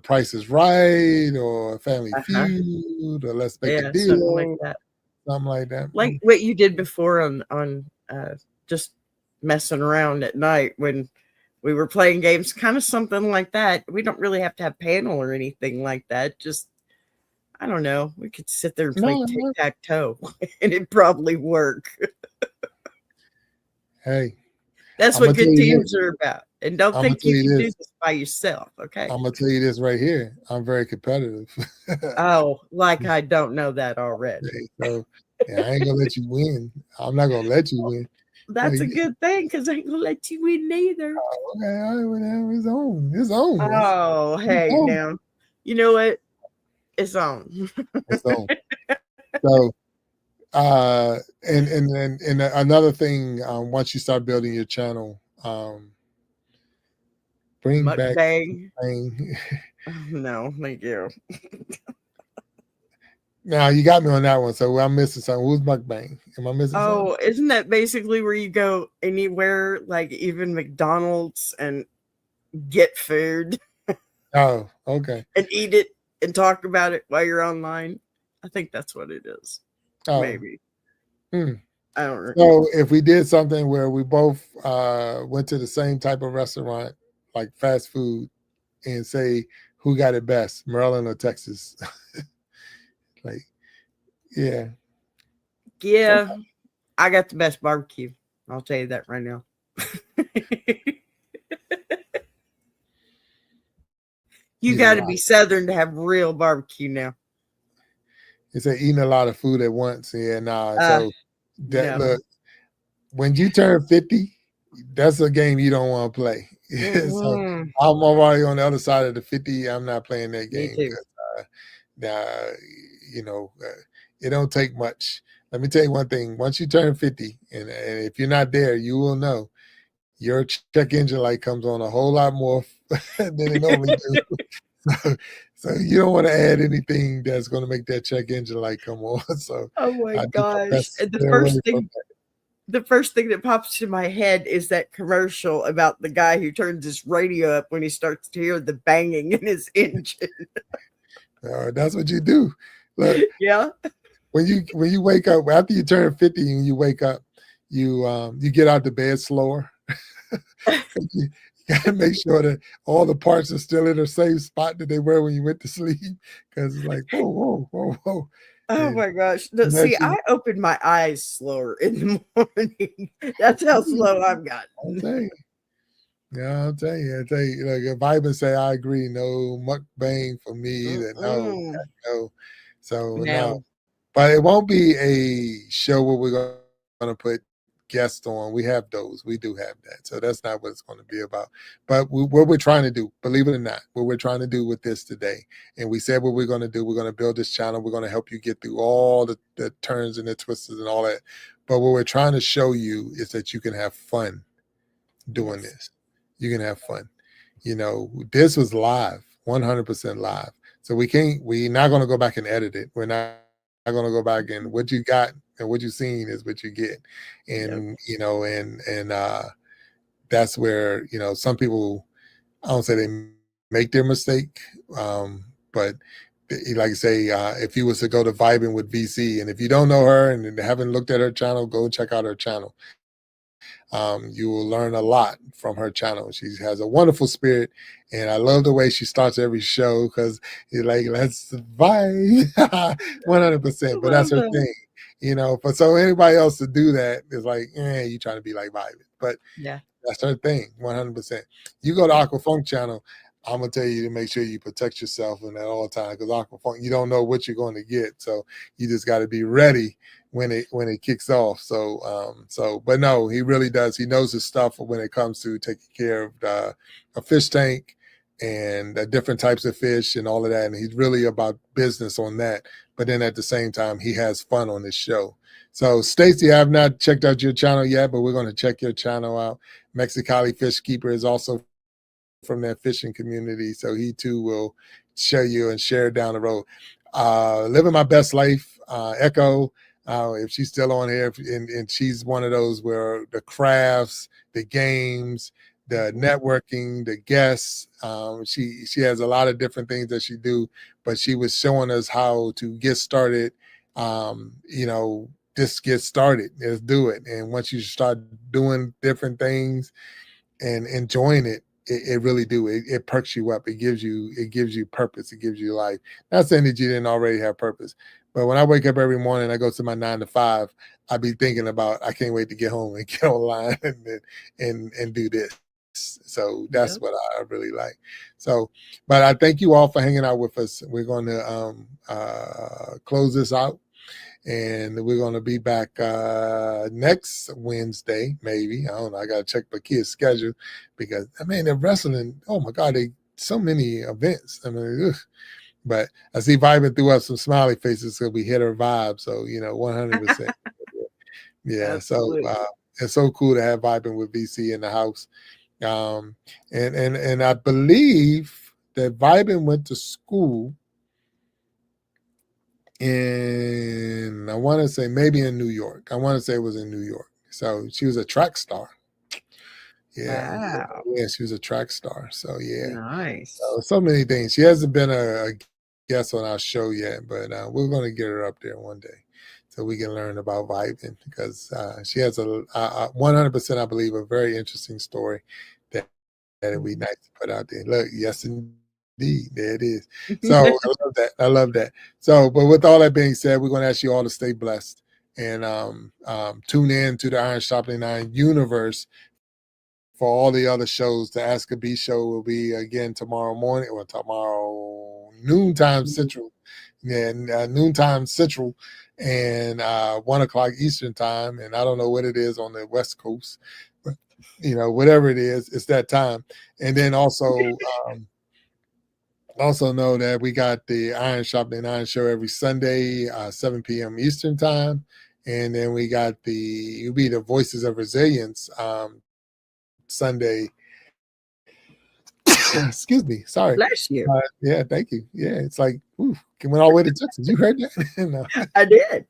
[SPEAKER 3] Price is Right or Family Feud or Let's Make a Deal, something like that.
[SPEAKER 2] Like what you did before on just messing around at night when we were playing games, kind of something like that. We don't really have to have panel or anything like that. Just, I don't know. We could sit there and play tic-tac-toe and it'd probably work.
[SPEAKER 3] Hey.
[SPEAKER 2] That's what good teams are about. And don't think you can do this by yourself, okay?
[SPEAKER 3] I'm going to tell you this right here. I'm very competitive.
[SPEAKER 2] Oh, like I don't know that already.
[SPEAKER 3] So, I ain't going to let you win. I'm not going to let you win.
[SPEAKER 2] That's a good thing because I ain't going to let you win neither.
[SPEAKER 3] Oh, okay, all right, whatever. It's on.
[SPEAKER 2] Oh, hey, now. You know what? It's on.
[SPEAKER 3] It's on. So, and another thing, once you start building your channel, bring back
[SPEAKER 2] Mukbang. No, thank you.
[SPEAKER 3] Now you got me on that one, so I'm missing something. Who's Mukbang? Am I missing something?
[SPEAKER 2] Oh, isn't that basically where you go anywhere, like even McDonald's, and get food?
[SPEAKER 3] Oh, okay.
[SPEAKER 2] And eat it and talk about it while you're online? I think that's what it is. Oh. Maybe. I don't know.
[SPEAKER 3] So if we did something where we both went to the same type of restaurant, like fast food, and say who got it best, Maryland or Texas? Yeah.
[SPEAKER 2] Okay. I got the best barbecue. I'll tell you that right now. You got to be Southern to have real barbecue now.
[SPEAKER 3] It's eating a lot of food at once. Yeah, so look, when you turn 50, that's a game you don't want to play. So
[SPEAKER 2] Mhm.
[SPEAKER 3] I'm already on the other side of the 50. I'm not playing that
[SPEAKER 2] Me
[SPEAKER 3] game
[SPEAKER 2] too.
[SPEAKER 3] because uh, you know, it don't take much. Let me tell you one thing. Once you turn 50, and if you're not there, you will know your check engine light comes on a whole lot more than it normally do. So you don't want to add anything that's going to make that check engine light come on. So
[SPEAKER 2] Oh my
[SPEAKER 3] I do my
[SPEAKER 2] gosh.
[SPEAKER 3] best to
[SPEAKER 2] And the
[SPEAKER 3] stay away
[SPEAKER 2] first
[SPEAKER 3] from
[SPEAKER 2] thing the first thing that pops to my head is that commercial about the guy who turns his radio up when he starts to hear the banging in his engine.
[SPEAKER 3] that. That's what you do. Look,
[SPEAKER 2] Yeah.
[SPEAKER 3] when you wake up after you turn 50 and you wake up, you get out the bed slower. You gotta make sure that all the parts are still in the same spot that they were when you went to sleep. Because it's like whoa, whoa, whoa, whoa.
[SPEAKER 2] Oh
[SPEAKER 3] And
[SPEAKER 2] my gosh. No, see,
[SPEAKER 3] next
[SPEAKER 2] I
[SPEAKER 3] thing
[SPEAKER 2] open my eyes slower in the morning. That's how slow I've
[SPEAKER 3] I'll
[SPEAKER 2] gotten.
[SPEAKER 3] tell you. Yeah, I'll tell you, like if I even say I agree, no mukbang for me either. No,
[SPEAKER 2] Mm-mm.
[SPEAKER 3] no. So no.
[SPEAKER 2] No.
[SPEAKER 3] But it won't be a show where we're going to put guests on. We have those. We do have that. So that's not what it's going to be about. But what we're trying to do, believe it or not, what we're trying to do with this today, and we said what we're going to do, we're going to build this channel. We're going to help you get through all the turns and the twists and all that. But what we're trying to show you is that you can have fun doing
[SPEAKER 2] Yes.
[SPEAKER 3] this. You can have fun. You know, this was live, 100% live. So we're not going to go back and edit it. We're not going to go back and what you got and what you seen is what you get.
[SPEAKER 2] Yep.
[SPEAKER 3] And, you know, and that's where, you know, some people, I don't say they make their mistake, but like I say, if you was to go to Vibing with VC, and if you don't know her and haven't looked at her channel, go check out her channel. You will learn a lot from her channel. She has a wonderful spirit, and I love the way she starts every show because you're like, let's vibe 100%.
[SPEAKER 2] I
[SPEAKER 3] But that's
[SPEAKER 2] love
[SPEAKER 3] her
[SPEAKER 2] that.
[SPEAKER 3] thing, you know. For so anybody else to do that is like, you trying to be like vibing. But
[SPEAKER 2] Yeah.
[SPEAKER 3] that's her thing, 100%. You go to Aquafunk channel, I'm gonna tell you to make sure you protect yourself in at all times because Aquafunk, you don't know what you're going to get, so you just got to be ready when it kicks off. So, but no, he really does. He knows his stuff when it comes to taking care of a fish tank and different types of fish and all of that. And he's really about business on that. But then at the same time, he has fun on this show. So, Stacy, I have not checked out your channel yet, but we're going to check your channel out. Mexicali Fish Keeper is also from that fishing community, so he too will show you and share down the road. Living my best life, Echo. If she's still on here, and she's one of those where the crafts, the games, the networking, the guests. She has a lot of different things that she do, but she was showing us how to get started. You know, just get started. Just do it, and once you start doing different things and enjoying it really do. It perks you up. It gives you purpose. It gives you life. Not saying that you didn't already have purpose, but when I wake up every morning, I go to my 9 to 5. I be thinking about I can't wait to get home and get online and do this. So that's
[SPEAKER 2] Yep.
[SPEAKER 3] what I really like. So, but I thank you all for hanging out with us. We're going to close this out and we're going to be back next Wednesday, maybe. I don't know. I got to check my kids' schedule because I mean they're wrestling. Oh my God, they so many events. I mean, ugh. But I see Vibing threw up some smiley faces because we hit her vibe. So 100%. Yeah. So
[SPEAKER 2] Absolutely.
[SPEAKER 3] it's so cool to have Vibing with VC in the house. And I believe that Vibing went to school in I want to say maybe in New York. I want to say it was in New York. So she was a track star. Yeah,
[SPEAKER 2] Wow.
[SPEAKER 3] yeah, she was a track star. So yeah,
[SPEAKER 2] Nice.
[SPEAKER 3] so many things. She hasn't been a guest on our show yet, but we're going to get her up there one day so we can learn about vibing because she has a 100%, I believe, a very interesting story that it'd be nice to put out there. Look, yes, indeed, there it is. So I love that. I love that. So, but with all that being said, we're going to ask you all to stay blessed and tune in to the Iron Sharpening Iron universe for all the other shows. The Ask a B show will be again tomorrow morning or tomorrow noontime Central. and noontime Central, and 1 o'clock Eastern time. And I don't know what it is on the West Coast, but whatever it is, it's that time. And then also know that we got the Iron Sharpening Iron show every Sunday, 7 p.m. Eastern time. And then we got the Voices of Resilience Sunday. Excuse me. Sorry.
[SPEAKER 2] Bless you.
[SPEAKER 3] Yeah, thank you. Yeah, it's like, ooh, went all the way to Texas. You heard that? No.
[SPEAKER 2] I did.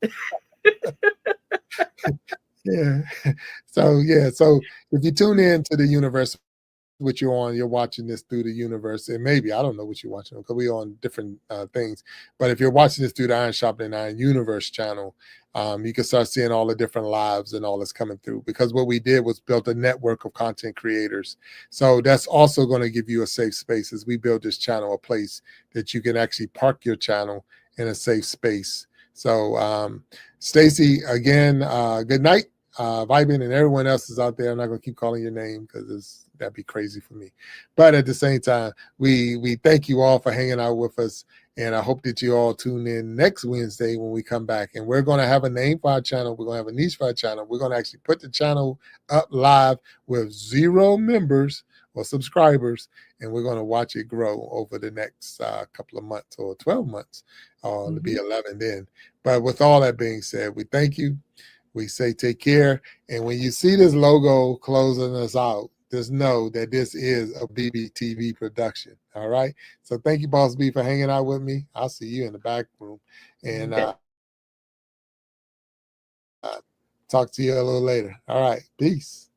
[SPEAKER 3] Yeah. So if you tune in to the universe, what you're watching this through the universe, and maybe I don't know what you're watching because we're on different things. But if you're watching this through the Iron Sharpening Iron Universe channel, you can start seeing all the different lives and all that's coming through. Because what we did was built a network of content creators. So that's also going to give you a safe space as we build this channel, a place that you can actually park your channel in a safe space. So Stacy, again, good night. Vibin and everyone else is out there. I'm not going to keep calling your name because that'd be crazy for me. But at the same time, we thank you all for hanging out with us. And I hope that you all tune in next Wednesday when we come back. And we're going to have a name for our channel. We're going to have a niche for our channel. We're going to actually put the channel up live with 0 members or subscribers. And we're going to watch it grow over the next couple of months or 12 months. It'll be 11 then. But with all that being said, we thank you. We say take care. And when you see this logo closing us out, just know that this is a BBTV production. All right. So thank you, Boss B, for hanging out with me. I'll see you in the back room. And talk to you a little later. All right. Peace.